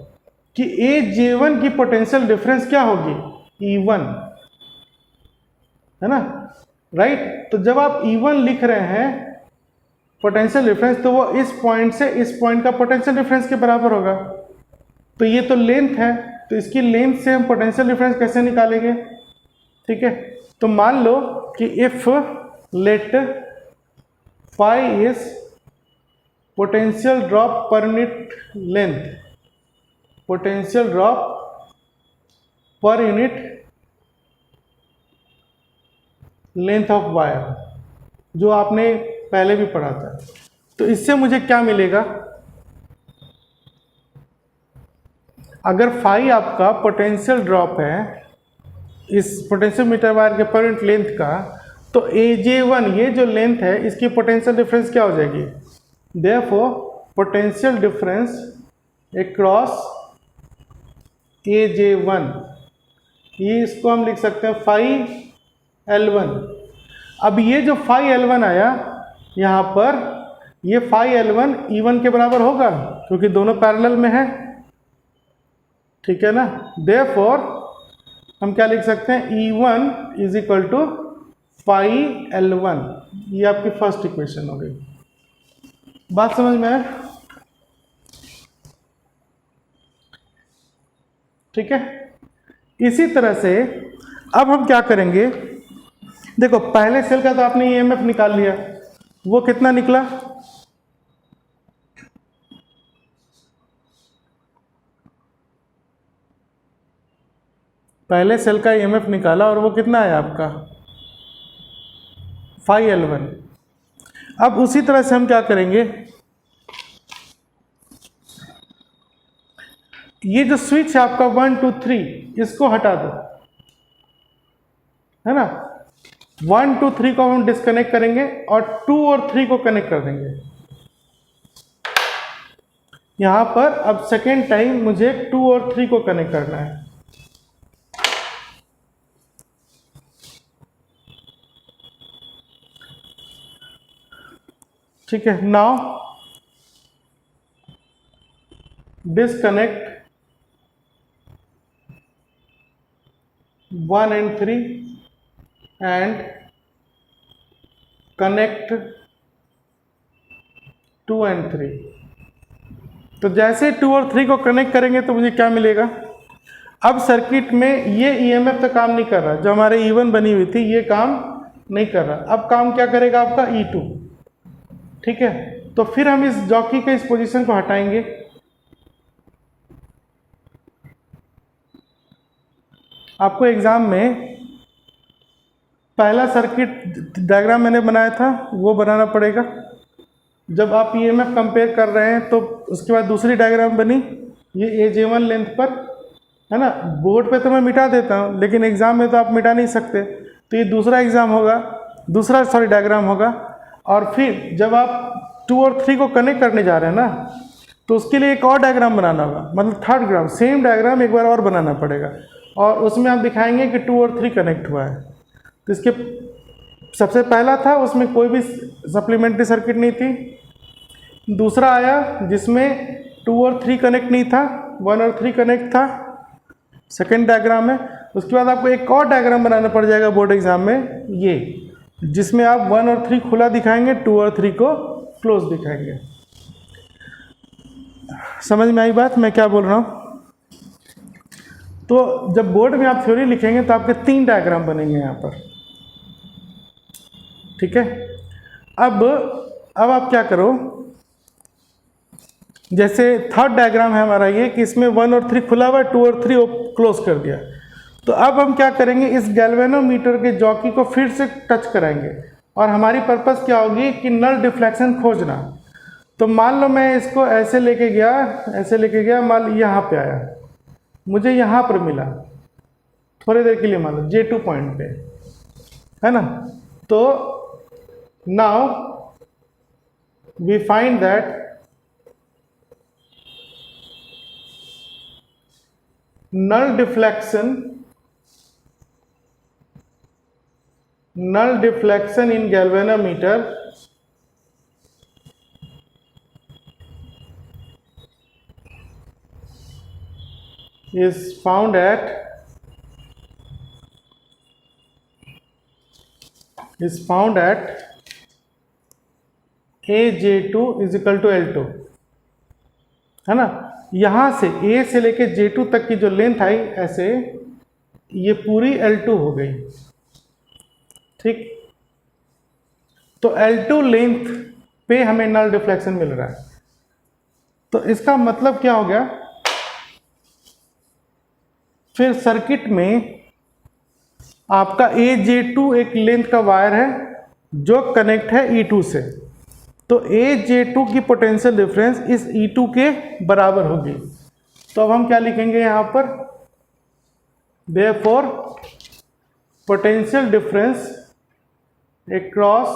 कि AJ1 की पोटेंशियल डिफरेंस क्या होगी? E1, है ना? राइट। तो जब आप E1 लिख रहे हैं पोटेंशियल डिफरेंस, तो वो इस पॉइंट से इस पॉइंट का पोटेंशियल डिफरेंस के बराबर होगा। तो ये तो लेंथ है, तो इसकी लेंथ से हम पोटेंशियल डिफरेंस कैसे निकालेंगे? ठीक है, तो मान लो कि if late phi is potential drop per unit length, potential drop per unit length of wire, जो आपने पहले भी पढ़ा था। तो इससे मुझे क्या मिलेगा? अगर phi आपका पोटेंशियल ड्रॉप है इस पोटेंशियल मीटर वायर के पर यूनिट लेंथ का, तो AJ1 ये जो लेंथ है इसकी पोटेंशियल डिफरेंस क्या हो जाएगी? Therefore potential difference across AJ1, ये इसको हम लिख सकते हैं phi L1। अब ये जो phi L1 आया यहाँ पर, ये phi L1 E1 के बराबर होगा क्योंकि दोनों पैरेलल में है, ठीक है ना? देयरफॉर हम क्या लिख सकते हैं? E1 is equal to phi L1। ये आपकी फर्स्ट इक्वेशन हो गई। बात समझ में आए? ठीक है। इसी तरह से अब हम क्या करेंगे? देखो, पहले सेल का तो आपने EMF निकाल लिया, वो कितना निकला? पहले सेल का EMF निकाला और वो कितना आया आपका? phi L1। अब उसी तरह से हम क्या करेंगे? ये जो स्विच है आपका 1 2 3, इसको हटा दो, है ना? 1 2 3 को हम डिस्कनेक्ट करेंगे और 2 और 3 को कनेक्ट कर देंगे। यहां पर अब सेकेंड टाइम मुझे 2 और 3 को कनेक्ट करना है। ठीक है, now disconnect 1 and 3 and connect 2 and 3। तो जैसे 2 और 3 को कनेक्ट करेंगे तो मुझे क्या मिलेगा? अब सर्किट में ये EMF तो काम नहीं कर रहा, जो हमारे E1 बनी हुई थी ये काम नहीं कर रहा। अब काम क्या करेगा आपका? E2। ठीक है, तो फिर हम इस जॉकी के इस पोजीशन को हटाएंगे। आपको एग्जाम में पहला सर्किट डायग्राम मैंने बनाया था वो बनाना पड़ेगा। जब आप EMF कंपेयर कर रहे हैं तो उसके बाद दूसरी डायग्राम बनी, ये AJ1 लेंथ पर, है ना? बोर्ड पे तो मैं मिटा देता हूँ, लेकिन एग्जाम में तो आप मिटा नहीं सकते। तो ये दूसरा एग्जाम होगा, डायग्राम होगा। और फिर जब आप 2 और 3 को कनेक्ट करने जा रहे हैं ना, तो उसके लिए एक और डायग्राम बनाना होगा, मतलब थर्ड डायग्राम, सेम डायग्राम एक बार और बनाना पड़ेगा, और उसमें आप दिखाएंगे कि 2 और 3 कनेक्ट हुआ है। तो इसके सबसे पहला था, उसमें कोई भी सप्लीमेंट्री सर्किट नहीं थी। दूसरा आया जिसमें 2 और 3 कनेक्ट नहीं था, 1 और 3 कनेक्ट था, सेकेंड डायग्राम है। उसके बाद आपको एक और डायग्राम बनाना पड़ जाएगा बोर्ड एग्जाम में, ये जिसमें आप 1 और 3 खुला दिखाएंगे, 2 और 3 को क्लोज दिखाएंगे। समझ में आई बात मैं क्या बोल रहा हूँ? तो जब बोर्ड में आप थ्योरी लिखेंगे तो आपके 3 डायग्राम बनेंगे यहाँ पर, ठीक है। अब आप क्या करो, जैसे थर्ड डायग्राम है हमारा ये कि इसमें 1 और 3 खुला हुआ है, 2 और 3 क्लोज कर दिया। तो अब हम क्या करेंगे, इस गैल्वेनोमीटर के जॉकी को फिर से टच कराएंगे और हमारी पर्पस क्या होगी कि नल डिफ्लेक्शन खोजना। तो मान लो मैं इसको ऐसे लेके गया, मान लो यहाँ पे आया, मुझे यहाँ पर मिला थोड़ी देर के लिए, मान लो J2 पॉइंट पे, है ना। तो now we find that null deflection in galvanometer is found at AJ2 is equal to L2, है ना। यहाँ से A से लेके J2 तक की जो लेंथ आई ऐसे, ये पूरी L2 हो गई, ठीक। तो L2 लेंथ पे हमें नल डिफ्लेक्शन मिल रहा है। तो इसका मतलब क्या हो गया, फिर सर्किट में आपका AJ2 एक लेंथ का वायर है जो कनेक्ट है E2 से। तो AJ2 की पोटेंशियल डिफरेंस इस E2 के बराबर होगी। तो अब हम क्या लिखेंगे यहाँ पर, therefore potential difference across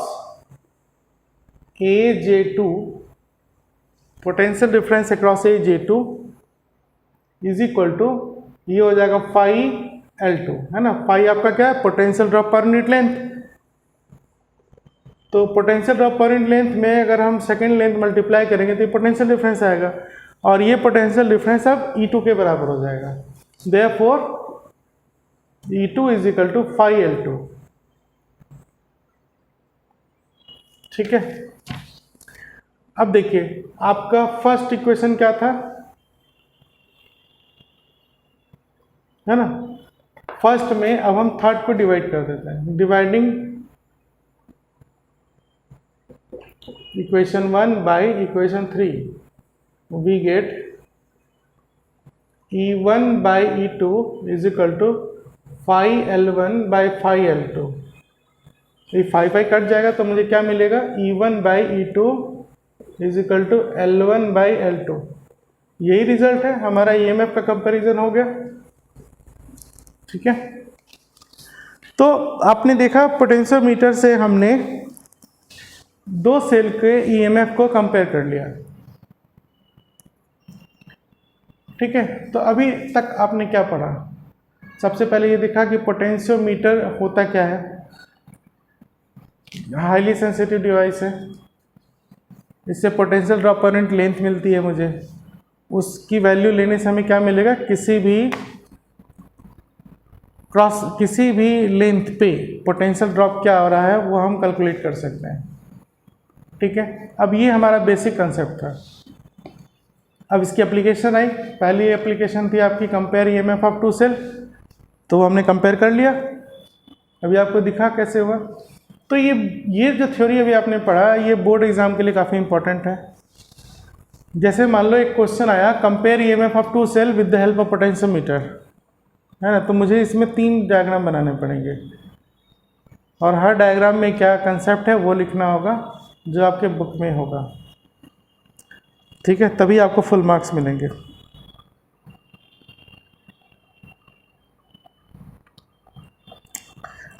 AJ2, potential difference across AJ2 is equal to, ये हो जाएगा फाई L2, है ना। फाई आपका क्या है, potential drop per unit length. तो potential drop per unit length में अगर हम सेकेंड लेंथ मल्टीप्लाई करेंगे तो ये पोटेंशियल डिफरेंस आएगा, और ये पोटेंशियल डिफरेंस अब E2 के बराबर हो जाएगा। Therefore E2 is equal to phi L2, ठीक है। अब देखिए आपका फर्स्ट इक्वेशन क्या था, है ना। फर्स्ट में अब हम थर्ड को डिवाइड कर देते हैं, dividing equation 1 by equation 3, we get E1 by E2 is equal to phi L1 by phi L2। ये फाई कट जाएगा तो मुझे क्या मिलेगा, E1 by E2 is equal to L1 by L2। यही रिजल्ट है हमारा, EMF का कंपैरिजन हो गया, ठीक है। तो आपने देखा पोटेंशियोमीटर से हमने 2 सेल के EMF को कंपेयर कर लिया, ठीक है। तो अभी तक आपने क्या पढ़ा, सबसे पहले ये देखा कि पोटेंशियोमीटर होता क्या है, हाईली सेंसिटिव डिवाइस है। इससे potential drop per unit length मिलती है मुझे, उसकी वैल्यू लेने से हमें क्या मिलेगा, किसी भी लेंथ पे पोटेंशियल ड्रॉप क्या हो रहा है वो हम कैलकुलेट कर सकते हैं, ठीक है। अब ये हमारा बेसिक कंसेप्ट था। अब इसकी एप्लीकेशन आई, पहली एप्लीकेशन थी आपकी कंपेयर EMF ऑफ 2 सेल, तो हमने कंपेयर कर लिया, अभी आपको दिखा कैसे हुआ। तो ये जो थ्योरी अभी आपने पढ़ा, ये बोर्ड एग्जाम के लिए काफ़ी इंपॉर्टेंट है। जैसे मान लो एक क्वेश्चन आया, compare EMF of 2 cell with the help of potentiometer, है ना। तो मुझे इसमें 3 डायग्राम बनाने पड़ेंगे, और हर डायग्राम में क्या कंसेप्ट है वो लिखना होगा जो आपके बुक में होगा, ठीक है। तभी आपको फुल मार्क्स मिलेंगे।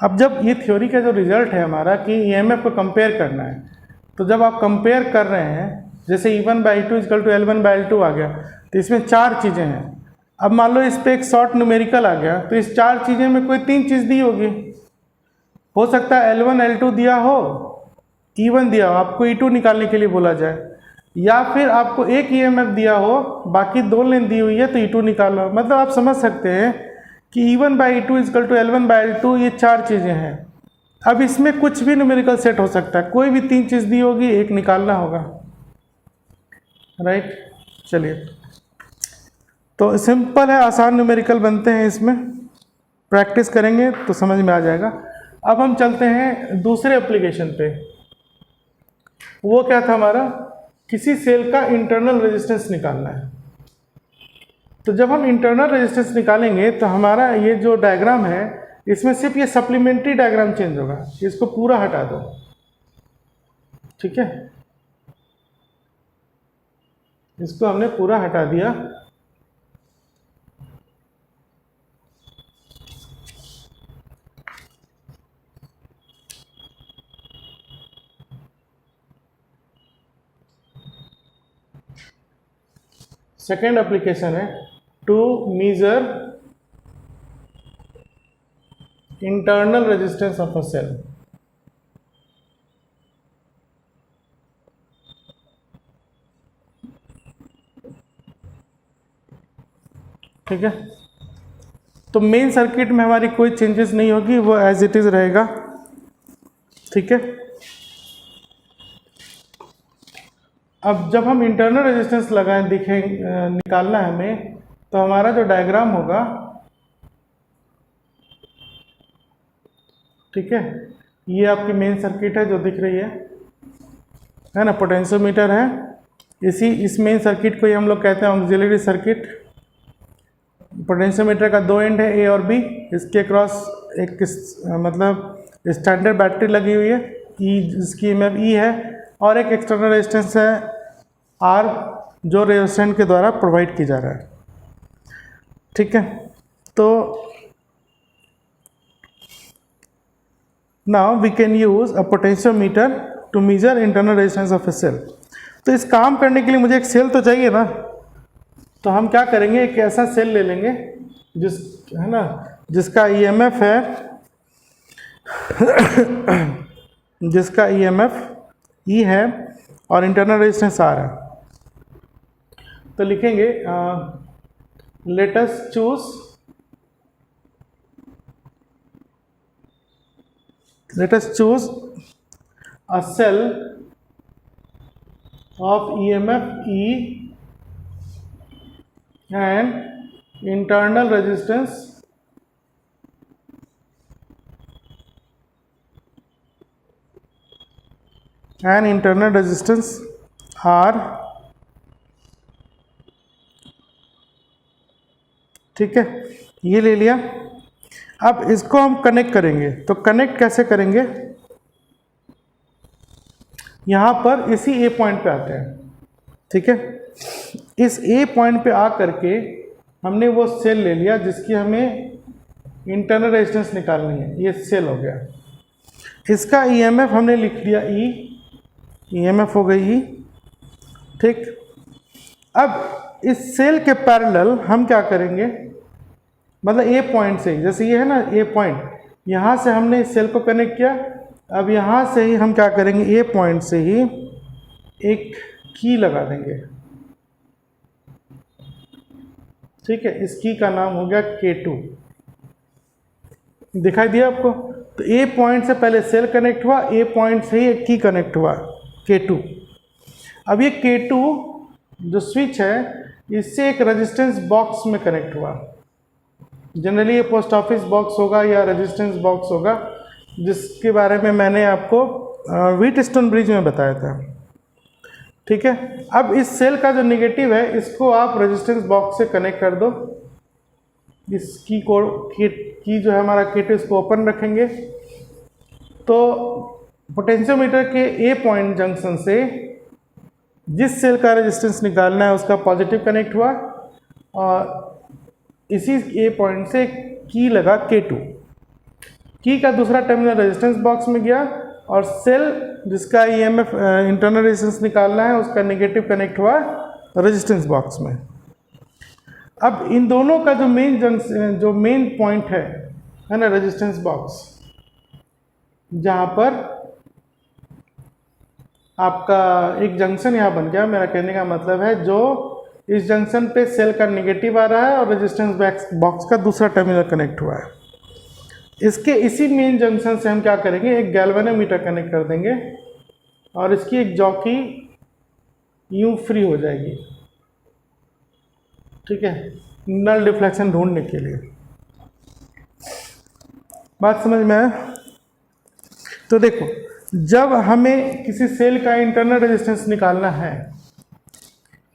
अब जब ये थ्योरी का जो रिजल्ट है हमारा कि EMF को कंपेयर करना है, तो जब आप कंपेयर कर रहे हैं, जैसे E1 by E2 equal to L1 by L2 आ गया, तो इसमें 4 चीज़ें हैं। अब मान लो इस पर एक शॉर्ट न्यूमेरिकल आ गया, तो इस 4 चीज़ें में कोई 3 चीज़ दी होगी। हो सकता है L1 L2 दिया हो, E1 दिया हो, आपको E2 निकालने के लिए बोला जाए, या फिर आपको एक EMF दिया हो, बाकी 2 लेंथ दी हुई है तो E2 निकालो। मतलब आप समझ सकते हैं कि E1 by E2 equal to L1 by L2, ये 4 चीज़ें हैं। अब इसमें कुछ भी न्यूमेरिकल सेट हो सकता है, कोई भी 3 चीज़ दी होगी, एक निकालना होगा, राइट। चलिए, तो सिंपल है, आसान न्यूमेरिकल बनते हैं, इसमें प्रैक्टिस करेंगे तो समझ में आ जाएगा। अब हम चलते हैं दूसरे एप्लीकेशन पे। वो क्या था हमारा, किसी सेल का इंटरनल रेजिस्टेंस निकालना है। तो जब हम इंटरनल रेजिस्टेंस निकालेंगे तो हमारा ये जो डायग्राम है, इसमें सिर्फ ये सप्लीमेंट्री डायग्राम चेंज होगा, इसको पूरा हटा दो, ठीक है। इसको हमने पूरा हटा दिया। सेकेंड एप्लीकेशन है to measure internal resistance of a cell. ठीक है, तो मेन सर्किट में हमारी कोई चेंजेस नहीं होगी, वो एज इट इज रहेगा, ठीक है। अब जब हम इंटरनल रेजिस्टेंस लगाएं, निकालना है हमें, तो हमारा जो डायग्राम होगा, ठीक है, ये आपकी मेन सर्किट है जो दिख रही है ना, पोटेंशियोमीटर है। इस मेन सर्किट को ही हम लोग कहते हैं ऑक्सिलरी सर्किट। पोटेंशियोमीटर का 2 एंड है, ए और बी, इसके क्रॉस एक मतलब स्टैंडर्ड बैटरी लगी हुई है, ई जिसकी ईएमएफ ई है, और एक एक्सटर्नल रेजिस्टेंस है आर, जो रेजिस्टेंट के द्वारा प्रोवाइड की जा रहा है, ठीक है। तो now we can use a potentiometer to measure internal resistance of a cell. तो इस काम करने के लिए मुझे एक सेल तो चाहिए ना, तो हम क्या करेंगे, एक ऐसा सेल ले लेंगे है ना, जिसका ईएमएफ है जिसका ईएमएफ ई है और इंटरनल रेजिस्टेंस आर है। तो लिखेंगे let us choose a cell of EMF E and internal resistance R, ठीक है, ये ले लिया। अब इसको हम कनेक्ट करेंगे, तो कनेक्ट कैसे करेंगे, यहां पर इसी ए पॉइंट पे आते हैं, ठीक है। इस ए पॉइंट पे आ करके हमने वो सेल ले लिया जिसकी हमें इंटरनल रेजिस्टेंस निकालनी है, ये सेल हो गया। इसका ईएमएफ हमने लिख दिया ई, ईएमएफ हो गई ई, ठीक। अब इस सेल के पैरेलल हम क्या करेंगे, मतलब ए पॉइंट से, जैसे ये है ना ए पॉइंट, यहाँ से हमने इस सेल को कनेक्ट किया। अब यहाँ से ही हम क्या करेंगे, ए पॉइंट से ही एक की लगा देंगे, ठीक है। इस की का नाम हो गया K2, दिखाई दिया आपको। तो ए पॉइंट से पहले सेल कनेक्ट हुआ, ए पॉइंट से ही एक की कनेक्ट हुआ K2। अब ये K2 जो स्विच है, इससे एक रेजिस्टेंस बॉक्स में कनेक्ट हुआ। जनरली ये पोस्ट ऑफिस बॉक्स होगा या रेजिस्टेंस बॉक्स होगा, जिसके बारे में मैंने आपको व्हीटस्टोन ब्रिज में बताया था, ठीक है। अब इस सेल का जो निगेटिव है, इसको आप रेजिस्टेंस बॉक्स से कनेक्ट कर दो। इस की जो है हमारा K2, इसको ओपन रखेंगे। तो पोटेंशियोमीटर के ए पॉइंट जंक्शन से जिस सेल का रेजिस्टेंस निकालना है उसका पॉजिटिव कनेक्ट हुआ, और इसी ए पॉइंट से की लगा K2। की का दूसरा टर्मिनल रेजिस्टेंस बॉक्स में गया, और सेल जिसका ईएमएफ इंटरनल रेजिस्टेंस निकालना है उसका नेगेटिव कनेक्ट हुआ रेजिस्टेंस बॉक्स में। अब इन दोनों का जो मेन पॉइंट है ना, रेजिस्टेंस बॉक्स, जहाँ पर आपका एक जंक्शन यहाँ बन गया। मेरा कहने का मतलब है, जो इस जंक्शन पे सेल का नेगेटिव आ रहा है और रेजिस्टेंस बॉक्स का दूसरा टर्मिनल कनेक्ट हुआ है। इसके इसी मेन जंक्शन से हम क्या करेंगे, एक गैल्वेनोमीटर कनेक्ट कर देंगे और इसकी एक जॉकी यूं फ्री हो जाएगी, ठीक है, नल डिफ्लेक्शन ढूंढने के लिए। बात समझ में आया? तो देखो, जब हमें किसी सेल का इंटरनल रेजिस्टेंस निकालना है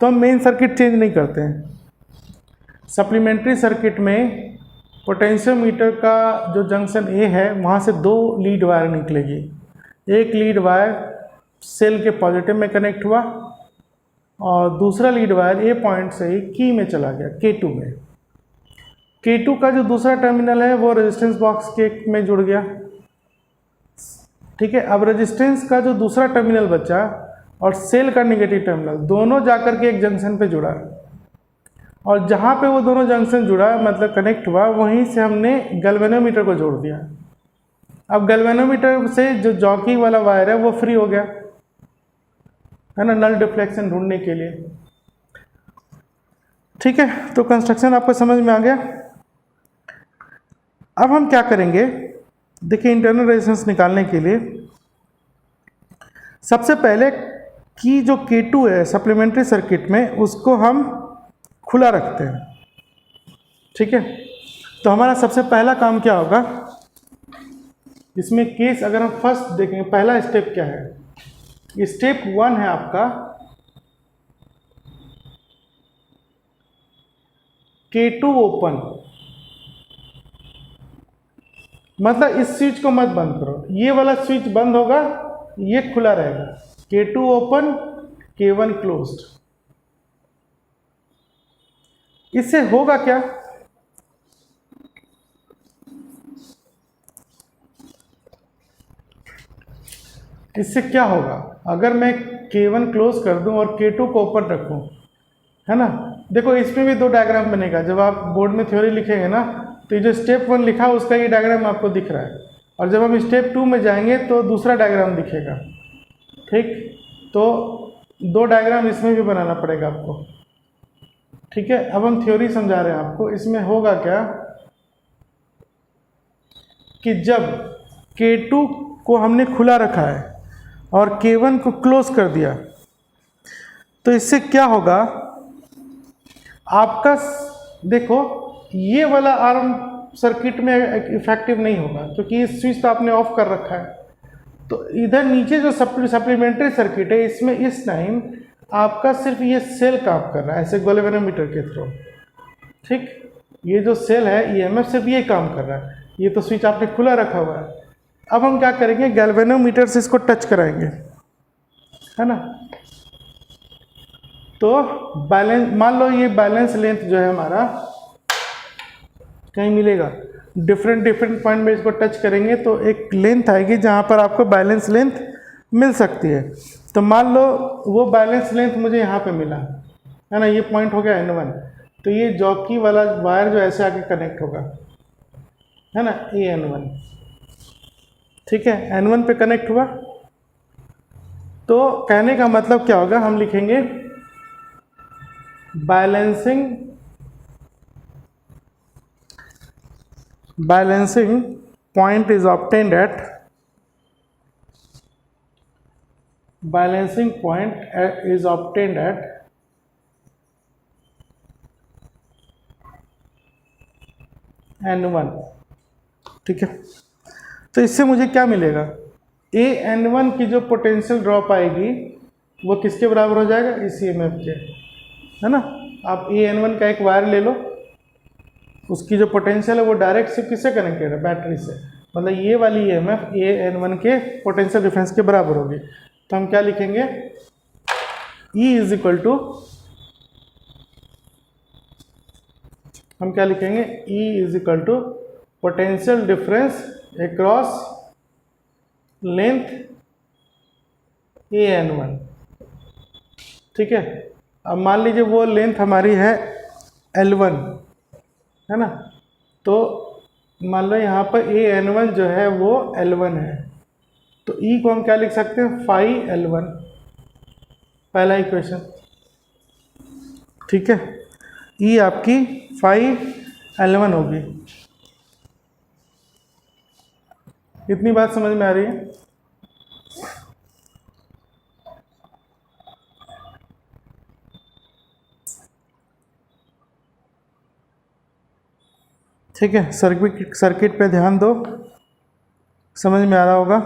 तो हम मेन सर्किट चेंज नहीं करते हैं। सप्लीमेंट्री सर्किट में पोटेंशियोमीटर का जो जंक्शन ए है वहाँ से 2 लीड वायर निकलेगी। एक लीड वायर सेल के पॉजिटिव में कनेक्ट हुआ और दूसरा लीड वायर ए पॉइंट से ही की में चला गया, K2 में। K2 का जो दूसरा टर्मिनल है वो रेजिस्टेंस बॉक्स के में जुड़ गया, ठीक है। अब रेजिस्टेंस का जो दूसरा टर्मिनल बचा और सेल का नेगेटिव टर्मिनल दोनों जाकर के एक जंक्शन पे जुड़ा, और जहाँ पे वो दोनों जंक्शन जुड़ा मतलब कनेक्ट हुआ, वहीं से हमने गैल्वेनोमीटर को जोड़ दिया। अब गैल्वेनोमीटर से जो जॉकी वाला वायर है वो फ्री हो गया, है ना, नल डिफ्लेक्शन ढूंढने के लिए, ठीक है। तो कंस्ट्रक्शन आपको समझ में आ गया। अब हम क्या करेंगे, देखिए इंटरनल रेजिस्टेंस निकालने के लिए सबसे पहले की जो K2 है सप्लीमेंट्री सर्किट में उसको हम खुला रखते हैं, ठीक है। तो हमारा सबसे पहला काम क्या होगा इसमें केस, अगर हम फर्स्ट देखेंगे पहला स्टेप क्या है, स्टेप 1 है आपका K2 ओपन, मतलब इस स्विच को मत बंद करो, ये वाला स्विच बंद होगा, ये खुला रहेगा। K2 open, K1 closed. इससे होगा क्या, इससे क्या होगा अगर मैं K1 क्लोज कर दूं और K2 को ओपन रखूं, है ना। देखो इसमें भी 2 डायग्राम बनेगा, जब आप बोर्ड में थ्योरी लिखेंगे ना तो ये जो स्टेप 1 लिखा उसका ये डायग्राम आपको दिख रहा है, और जब हम स्टेप 2 में जाएंगे तो दूसरा डायग्राम दिखेगा, ठीक। तो 2 डायग्राम इसमें भी बनाना पड़ेगा आपको, ठीक है। अब हम थ्योरी समझा रहे हैं आपको। इसमें होगा क्या कि जब K2 को हमने खुला रखा है और K1 को क्लोज कर दिया, तो इससे क्या होगा आपका, देखो ये वाला आर्म सर्किट में इफेक्टिव नहीं होगा क्योंकि ये स्विच तो आपने ऑफ कर रखा है। तो इधर नीचे जो सप्लीमेंट्री सर्किट है इसमें इस टाइम आपका सिर्फ ये सेल काम कर रहा है ऐसे गैल्वेनोमीटर के थ्रू, ठीक। ये जो सेल है EMF सिर्फ ये काम कर रहा है, ये तो स्विच आपने खुला रखा हुआ है। अब हम क्या करेंगे, गैल्वेनोमीटर से इसको टच कराएंगे, है ना। तो बैलेंस, मान लो ये बैलेंस लेंथ जो है हमारा कहीं मिलेगा, डिफरेंट पॉइंट में इसको टच करेंगे तो एक लेंथ आएगी जहाँ पर आपको बैलेंस लेंथ मिल सकती है। तो मान लो वो बैलेंस लेंथ मुझे यहाँ पे मिला, है ना, ये पॉइंट हो गया N1, तो ये जॉकी वाला वायर जो ऐसे आके कनेक्ट होगा, है ना, ये N1, ठीक है, N1 पे कनेक्ट हुआ। तो कहने का मतलब क्या होगा, हम लिखेंगे balancing point is obtained at N1, ठीक है। तो इससे मुझे क्या मिलेगा, N1 की जो पोटेंशियल ड्रॉप आएगी वो किसके बराबर हो जाएगा, इस EMF के, है ना। आप N1 का एक वायर ले लो, उसकी जो पोटेंशियल है वो डायरेक्ट से किससे कनेक्टेड है, बैटरी से, मतलब ये वाली EMF N1 के पोटेंशियल डिफरेंस के बराबर होगी। तो हम क्या लिखेंगे, E इज इक्वल टू, हम क्या लिखेंगे, E is equal to potential difference across length N1, ठीक है। अब मान लीजिए वो लेंथ हमारी है L1, है ना, तो मान लो यहाँ पर N1 जो है वो L1 है, तो E को हम क्या लिख सकते हैं, फाई L1, पहला इक्वेशन, ठीक है। E आपकी फाई L1 होगी। इतनी बात समझ में आ रही है? ठीक है, सर्किट पे ध्यान दो, समझ में आ रहा होगा।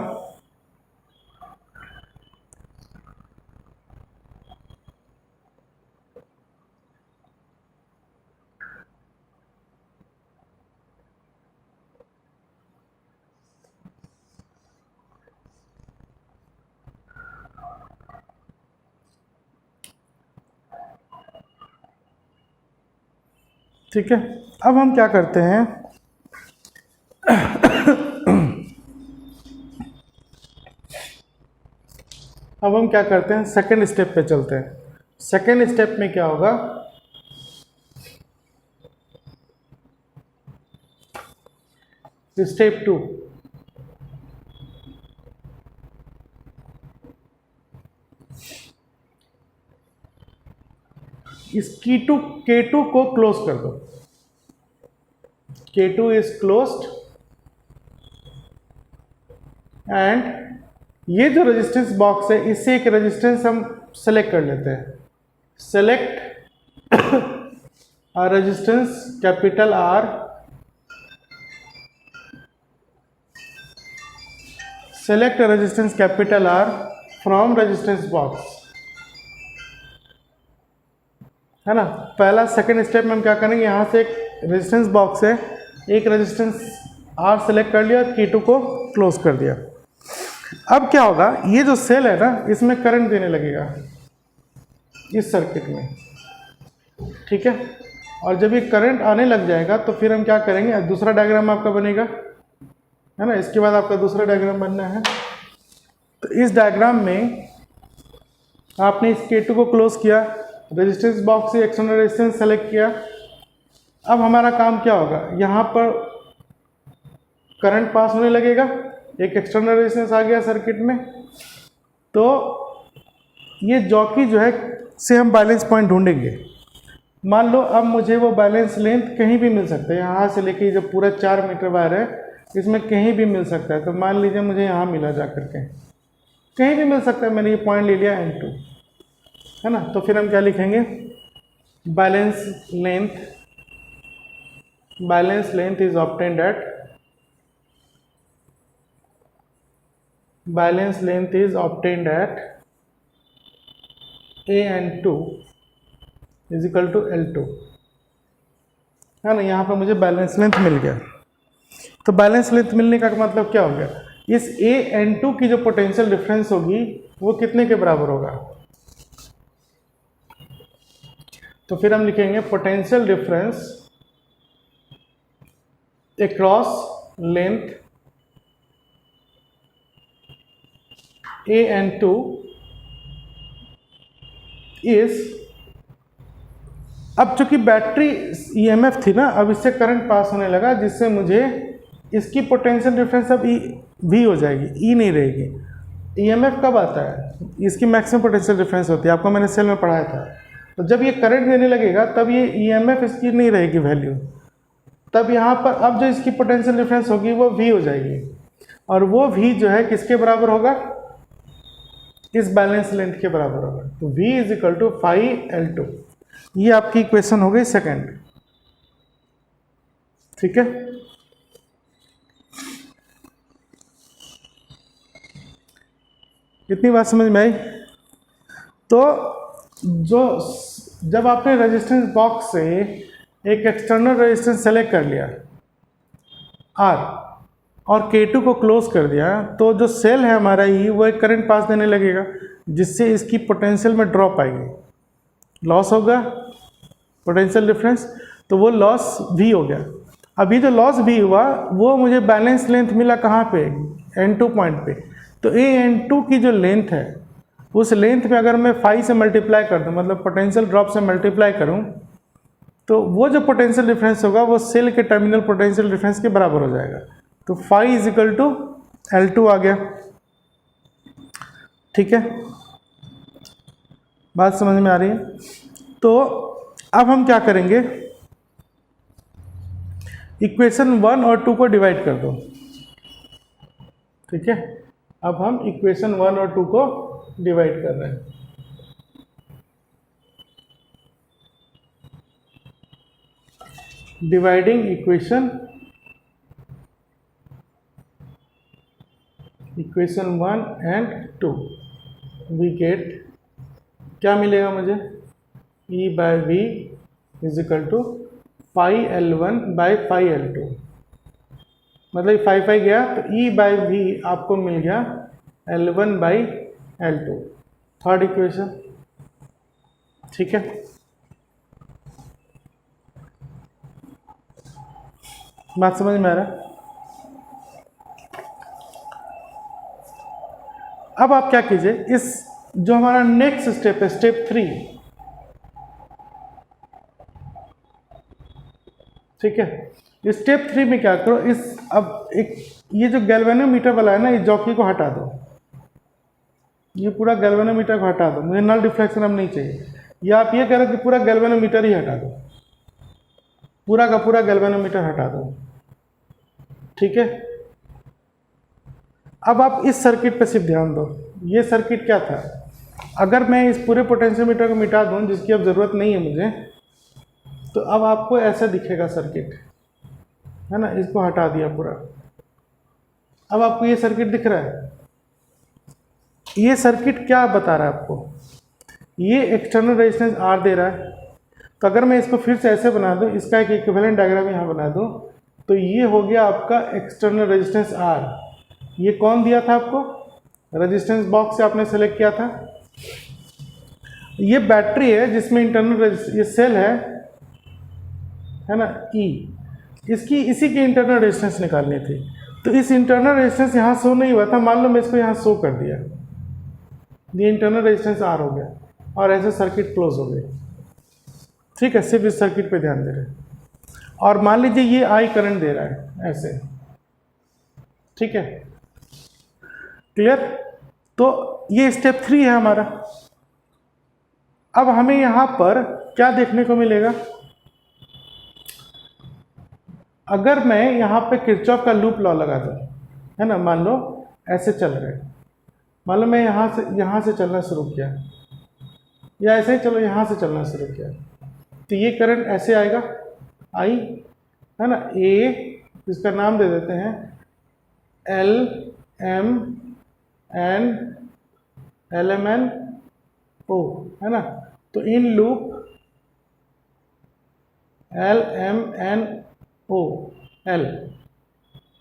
ठीक है, अब हम क्या करते हैं, अब हम क्या करते हैं, सेकंड स्टेप पे चलते हैं। सेकंड स्टेप में क्या होगा, स्टेप 2, इस K2 को क्लोज कर दो। K2 इज क्लोज्ड एंड ये जो रेजिस्टेंस बॉक्स है इससे एक रेजिस्टेंस हम सेलेक्ट कर लेते हैं। Select a resistance capital R, select a resistance capital R from resistance box, है ना। पहला सेकंड स्टेप में हम क्या करेंगे, यहाँ से एक रेजिस्टेंस बॉक्स है, एक रेजिस्टेंस R सेलेक्ट कर लिया, K2 को क्लोज कर दिया। अब क्या होगा, ये जो सेल है ना इसमें करंट देने लगेगा इस सर्किट में, ठीक है। और जब ये करंट आने लग जाएगा तो फिर हम क्या करेंगे, दूसरा डायग्राम आपका बनेगा, है ना। इसके बाद आपका दूसरा डायग्राम बनना है। तो इस डायग्राम में आपने इस K2 को क्लोज किया, रेजिस्टेंस बॉक्स से एक्सटर्नल रेजिस्टेंस सेलेक्ट किया। अब हमारा काम क्या होगा, यहाँ पर करंट पास होने लगेगा, एक एक्सटर्नल रेजिस्टेंस आ गया सर्किट में। तो ये जॉकी जो है से हम बैलेंस पॉइंट ढूंढेंगे। मान लो अब मुझे वो बैलेंस लेंथ कहीं भी मिल सकता है, यहाँ से लेके जो पूरा 4 मीटर वायर है इसमें कहीं भी मिल सकता है। तो मान लीजिए मुझे यहाँ मिला जा करके, कहीं भी मिल सकता है, मैंने ये पॉइंट ले लिया N2, है ना। तो फिर हम क्या लिखेंगे, balance length is obtained at, balance length is obtained at AN2 is equal to L2, है ना। यहाँ पर मुझे बैलेंस लेंथ मिल गया। तो बैलेंस लेंथ मिलने का मतलब क्या हो गया, इस AN2 की जो पोटेंशियल डिफरेंस होगी वो कितने के बराबर होगा। तो फिर हम लिखेंगे potential difference across length AN2 is, अब चूंकि बैटरी EMF थी ना, अब इससे करंट पास होने लगा जिससे मुझे इसकी पोटेंशियल डिफरेंस अब V हो जाएगी, E नहीं रहेगी। EMF कब आता है, इसकी मैक्सिमम पोटेंशियल डिफरेंस होती है, आपको मैंने सेल में पढ़ाया था। तो जब ये करंट देने लगेगा तब ये EMF इसकी नहीं रहेगी वैल्यू, तब यहाँ पर अब जो इसकी पोटेंशियल डिफरेंस होगी वो V हो जाएगी, और वो V जो है किसके बराबर होगा, इस बैलेंस लेंथ के बराबर होगा। तो V is equal to phi L2। ये आपकी इक्वेशन हो गई सेकंड, ठीक है। इतनी बात समझ में आई। तो जब आपने रेजिस्टेंस बॉक्स से एक एक्सटर्नल रेजिस्टेंस सेलेक्ट कर लिया R और K2 को क्लोज कर दिया, तो जो सेल है हमारा E वो एक करंट पास देने लगेगा जिससे इसकी पोटेंशियल में ड्रॉप आएगी, लॉस होगा पोटेंशियल डिफरेंस, तो वो लॉस V हो गया। अभी जो लॉस V हुआ वो मुझे बैलेंस लेंथ मिला कहाँ पे, N2 पॉइंट पे। तो AN2 की जो लेंथ है उस लेंथ में अगर मैं फाई से मल्टीप्लाई कर दूँ, मतलब पोटेंशियल ड्रॉप से मल्टीप्लाई करूँ, तो वो जो पोटेंशियल डिफरेंस होगा वो सेल के टर्मिनल पोटेंशियल डिफरेंस के बराबर हो जाएगा। तो phi is equal to L2 आ गया, ठीक है। बात समझ में आ रही है। तो अब हम क्या करेंगे, इक्वेशन 1 और 2 को डिवाइड कर दो। ठीक है, अब हम इक्वेशन 1 और 2 को डिवाइड कर रहे हैं। Dividing equation 1 and 2 we get, क्या मिलेगा मुझे, E by V is equal to pi L1 by pi L2, मतलब 5 गया तो E बाई वी आपको मिल गया L1 by L2, third equation. ठीक है, बात समझ में आ रहा है? अब आप क्या कीजिए, इस जो हमारा नेक्स्ट स्टेप है, स्टेप 3, ठीक है, स्टेप 3 में क्या करो, इस अब एक ये जो गैल्वेनोमीटर वाला है ना, इस जॉकी को हटा दो, ये पूरा गैल्वेनोमीटर को हटा दो, मुझे नल डिफ्लेक्शन अब नहीं चाहिए, या आप ये करो कि पूरा गैल्वेनोमीटर ही हटा दो, पूरा का पूरा गैल्वेनोमीटर हटा दो। ठीक है, अब आप इस सर्किट पे सिर्फ ध्यान दो, ये सर्किट क्या था, अगर मैं इस पूरे पोटेंशियोमीटर को मिटा दूं, जिसकी अब ज़रूरत नहीं है मुझे, तो अब आपको ऐसा दिखेगा सर्किट, है ना, इसको हटा दिया पूरा, अब आपको ये सर्किट दिख रहा है। ये सर्किट क्या बता रहा है आपको, ये एक्सटर्नल रेजिस्टेंस R दे रहा है, तो अगर मैं इसको फिर से ऐसे बना दूं, इसका एक इक्विवेलेंट डायग्राम यहाँ बना दूं, तो ये हो गया आपका एक्सटर्नल रेजिस्टेंस R। ये कौन दिया था आपको, रेजिस्टेंस बॉक्स से आपने सेलेक्ट किया था। ये बैटरी है जिसमें इंटरनल, ये सेल है ना E, इसकी इसी की इंटरनल रेजिस्टेंस निकालनी थी, तो इस इंटरनल रेजिस्टेंस यहाँ शो नहीं हुआ था, मान लो मैं इसको यहाँ शो कर दिया, ये इंटरनल रेजिस्टेंस R हो गया और ऐसे सर्किट क्लोज हो गई। ठीक है, सिर्फ इस सर्किट पे ध्यान दे रहे हैं, और मान लीजिए ये I करंट दे रहा है ऐसे। ठीक है, क्लियर? तो ये स्टेप 3 है हमारा। अब हमें यहाँ पर क्या देखने को मिलेगा, अगर मैं यहाँ पे किरचॉफ का लूप लॉ लगा दूँ, है ना, मान लो ऐसे चल रहे हैं, मान लो मैं यहाँ से चलना शुरू किया, या ऐसे ही चलो यहाँ से चलना शुरू किया, तो ये करंट ऐसे आएगा I, है ना, A, इसका नाम दे देते हैं L M N L M N O, है ना, तो in loop L M N O L,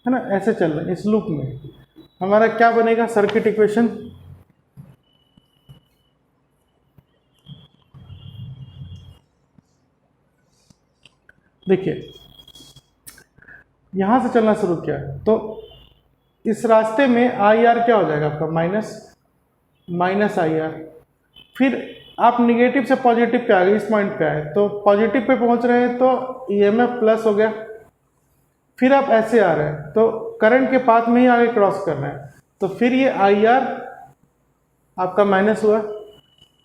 है ना, ऐसे चल रहा है, इस लूप में हमारा क्या बनेगा सर्किट इक्वेशन, देखिए यहां से चलना शुरू किया तो इस रास्ते में IR क्या हो जाएगा आपका, माइनस IR, फिर आप निगेटिव से पॉजिटिव पे आ गए, इस पॉइंट पे आए तो पॉजिटिव पे पहुंच रहे हैं तो EMF प्लस हो गया, फिर आप ऐसे आ रहे हैं तो करंट के पाथ में ही आगे क्रॉस कर रहे हैं, तो फिर ये IR आपका माइनस हुआ,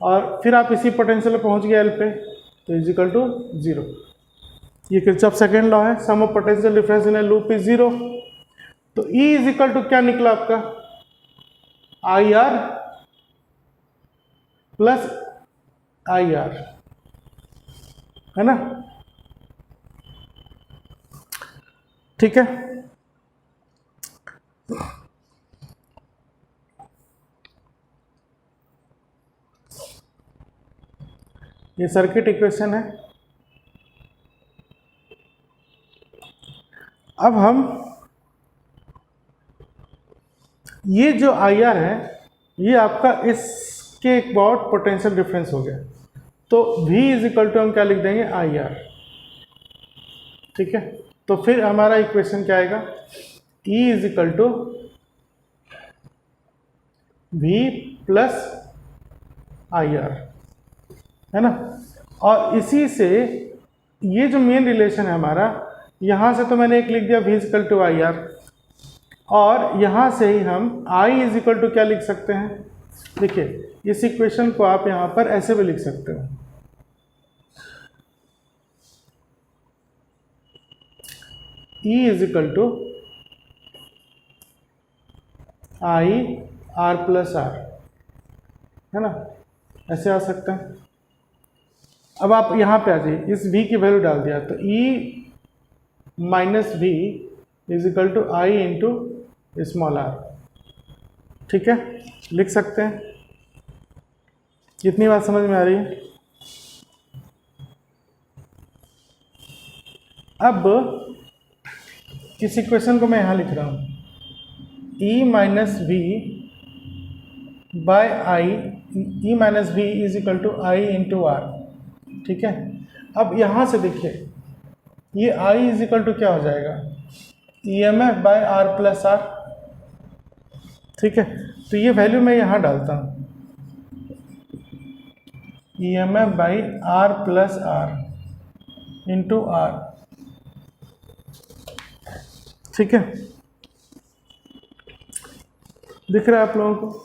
और फिर आप इसी पोटेंशियल पे पहुंच गए L पे, तो इज इक्वल टू 0। ये किरचॉफ सेकेंड लॉ है, sum of potential difference in a loop is 0, तो E इज इक्वल टू क्या निकला आपका, IR प्लस IR, है ना। ठीक है, ये सर्किट इक्वेशन है। अब हम ये जो IR है ये आपका इसके एक बहुत पोटेंशियल डिफरेंस हो गया, तो V इज इक्वल टू हम क्या लिख देंगे, IR। ठीक है, तो फिर हमारा इक्वेशन क्या आएगा, E is equal to V plus IR, है ना, और इसी से ये जो मेन रिलेशन है हमारा, यहाँ से तो मैंने एक लिख दिया V is equal to IR, और यहाँ से ही हम I इज इक्वल टू क्या लिख सकते हैं, देखिए इस इक्वेशन को आप यहाँ पर ऐसे भी लिख सकते हो, E is equal to I R plus R, है ना, ऐसे आ सकता है। अब आप यहाँ पे आ जाइए, इस v की वैल्यू डाल दिया तो e minus V is equal to I into small R, ठीक है, लिख सकते हैं। कितनी बात समझ में आ रही है? अब इस इक्वेशन को मैं यहाँ लिख रहा हूँ, e minus V by I, E minus V is equal to I into R, ठीक है। अब यहाँ से देखिए, ये I इज इक्वल टू क्या हो जाएगा, EMF by R plus R, ठीक है। तो ये वैल्यू मैं यहाँ डालता हूँ, EMF by R plus R into R, ठीक है, दिख रहा है आप लोगों को?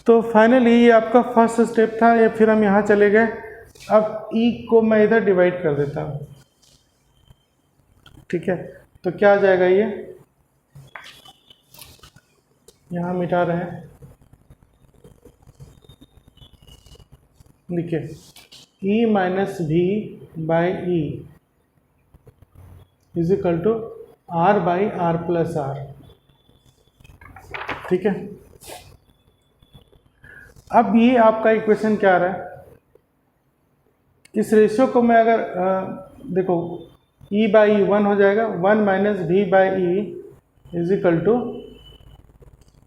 तो फाइनली ये आपका फर्स्ट स्टेप था, या फिर हम यहाँ चले गए। अब E को मैं इधर डिवाइड कर देता हूँ, ठीक है। तो क्या आ जाएगा, ये यहाँ मिटा रहे हैं, देखिए E minus V by E is equal to R by R plus R, ठीक है। अब ये आपका इक्वेशन क्या आ रहा है, इस रेशियो को मैं अगर देखो E बाई ई 1 हो जाएगा, 1 minus V by E is equal to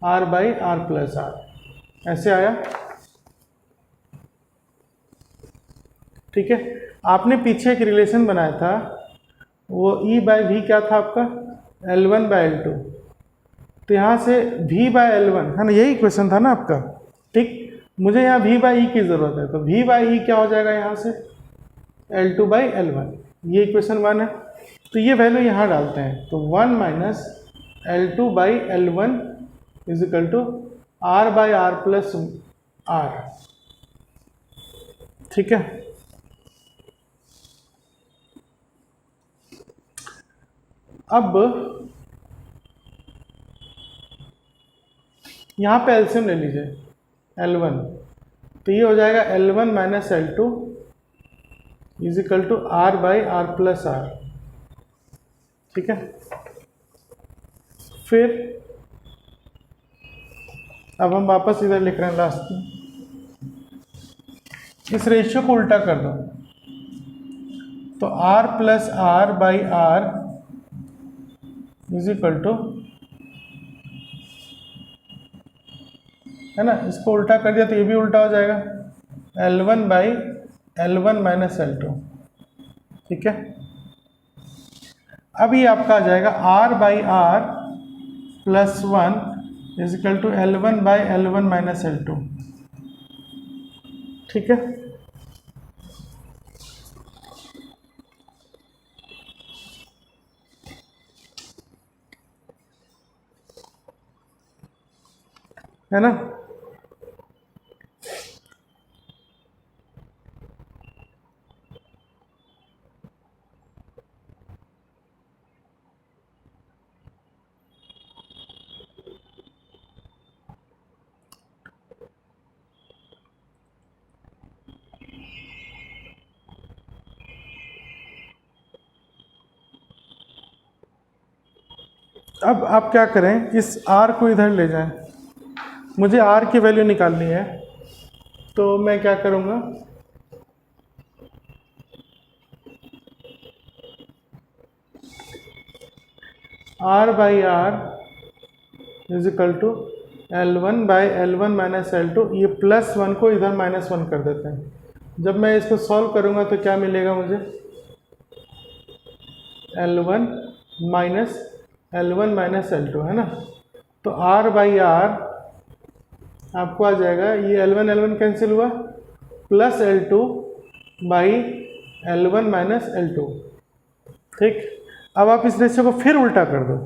R by R plus R, ऐसे आया, ठीक है। आपने पीछे एक रिलेशन बनाया था, वो E बाई वी क्या था आपका, L1 बाई L2, तो यहाँ से V बाई L1 है ना, यही इक्वेशन था ना आपका, ठीक। मुझे यहाँ V बाई ई की ज़रूरत है, तो V बाई ई क्या हो जाएगा यहाँ से, L2 बाई L1, ये इक्वेशन 1 है। तो ये वैल्यू यहाँ डालते हैं, तो 1 minus L2 by L1 is equal to R by R plus R, ठीक है। अब यहाँ पे एलसीएम ले लीजिए, L1, तो ये हो जाएगा L1 minus L2 is equal to R by R plus R, ठीक है। फिर अब हम वापस इधर लिख रहे हैं लास्ट में, इस रेशियो को उल्टा कर दो, तो R plus R by R is equal to, है ना, इसको उल्टा कर दिया तो ये भी उल्टा हो जाएगा, L1 by L1 minus L2, ठीक है। अब ये आपका आ जाएगा R by R plus 1 is equal to L1 by L1 minus L2, ठीक है। है ना, अब आप क्या करें, इस R को इधर ले जाएं, मुझे R की वैल्यू निकालनी है, तो मैं क्या करूँगा, R by R is equal to L1 by L1 minus L2, ये प्लस 1 को इधर माइनस 1 कर देते हैं। जब मैं इसको सॉल्व करूँगा तो क्या मिलेगा मुझे, L1 minus L1 minus L2, है ना। तो R बाई आर आपको आ जाएगा, ये L1 L1 कैंसिल हुआ, plus L2 by L1 minus L2, ठीक। अब आप इस रेशियो को फिर उल्टा कर दो,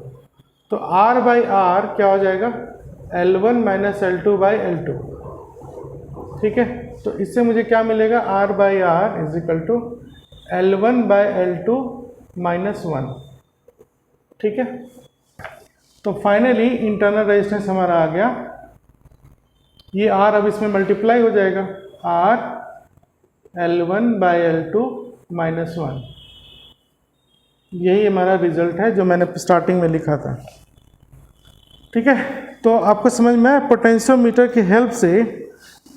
तो R बाई आर क्या हो जाएगा, L1 minus L2 by L2, ठीक है, तो इससे मुझे क्या मिलेगा, R by R is equal to L1 by L2 minus 1। ठीक है, तो फाइनली इंटरनल रेजिस्टेंस हमारा आ गया। ये R अब इसमें मल्टीप्लाई हो जाएगा, R L1 by L2 minus 1। यही हमारा रिजल्ट है जो मैंने स्टार्टिंग में लिखा था। ठीक है, तो आपको समझ में आया पोटेंशियोमीटर की हेल्प से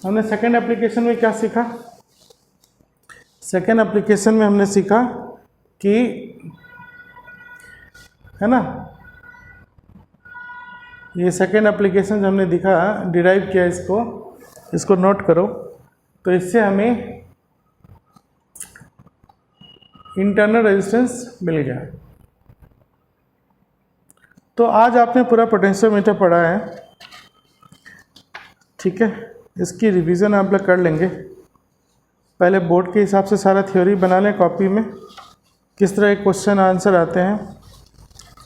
हमने सेकेंड एप्लीकेशन में क्या सीखा। सेकेंड एप्लीकेशन में हमने सीखा कि, है ना, ये सेकेंड एप्लीकेशन हमने दिखा, डिराइव किया, इसको नोट करो। तो इससे हमें इंटरनल रेजिस्टेंस मिल गया। तो आज आपने पूरा पोटेंशियोमीटर पढ़ा है। ठीक है, इसकी रिवीजन आप लोग कर लेंगे। पहले बोर्ड के हिसाब से सारा थ्योरी बना लें कॉपी में, किस तरह के क्वेश्चन आंसर आते हैं,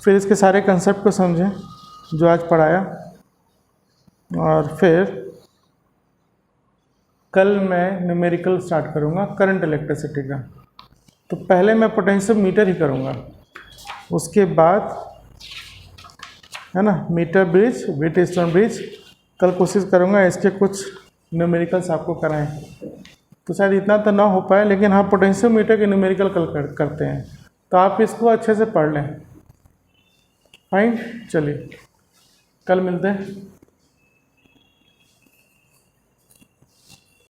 फिर इसके सारे कंसेप्ट को समझें जो आज पढ़ाया, और फिर कल मैं न्यूमेरिकल स्टार्ट करूँगा करंट इलेक्ट्रिसिटी का। तो पहले मैं पोटेंशियोमीटर ही करूँगा, उसके बाद, है ना, मीटर ब्रिज, व्हीटस्टोन ब्रिज कल कोशिश करूँगा इसके कुछ न्यूमेरिकल्स आपको कराएं। तो शायद इतना तो ना हो पाए, लेकिन हाँ पोटेंशियोमीटर के न्यूमेरिकल कल करते हैं, तो आप इसको अच्छे से पढ़ लें। फाइन, चलिए कल मिलते हैं।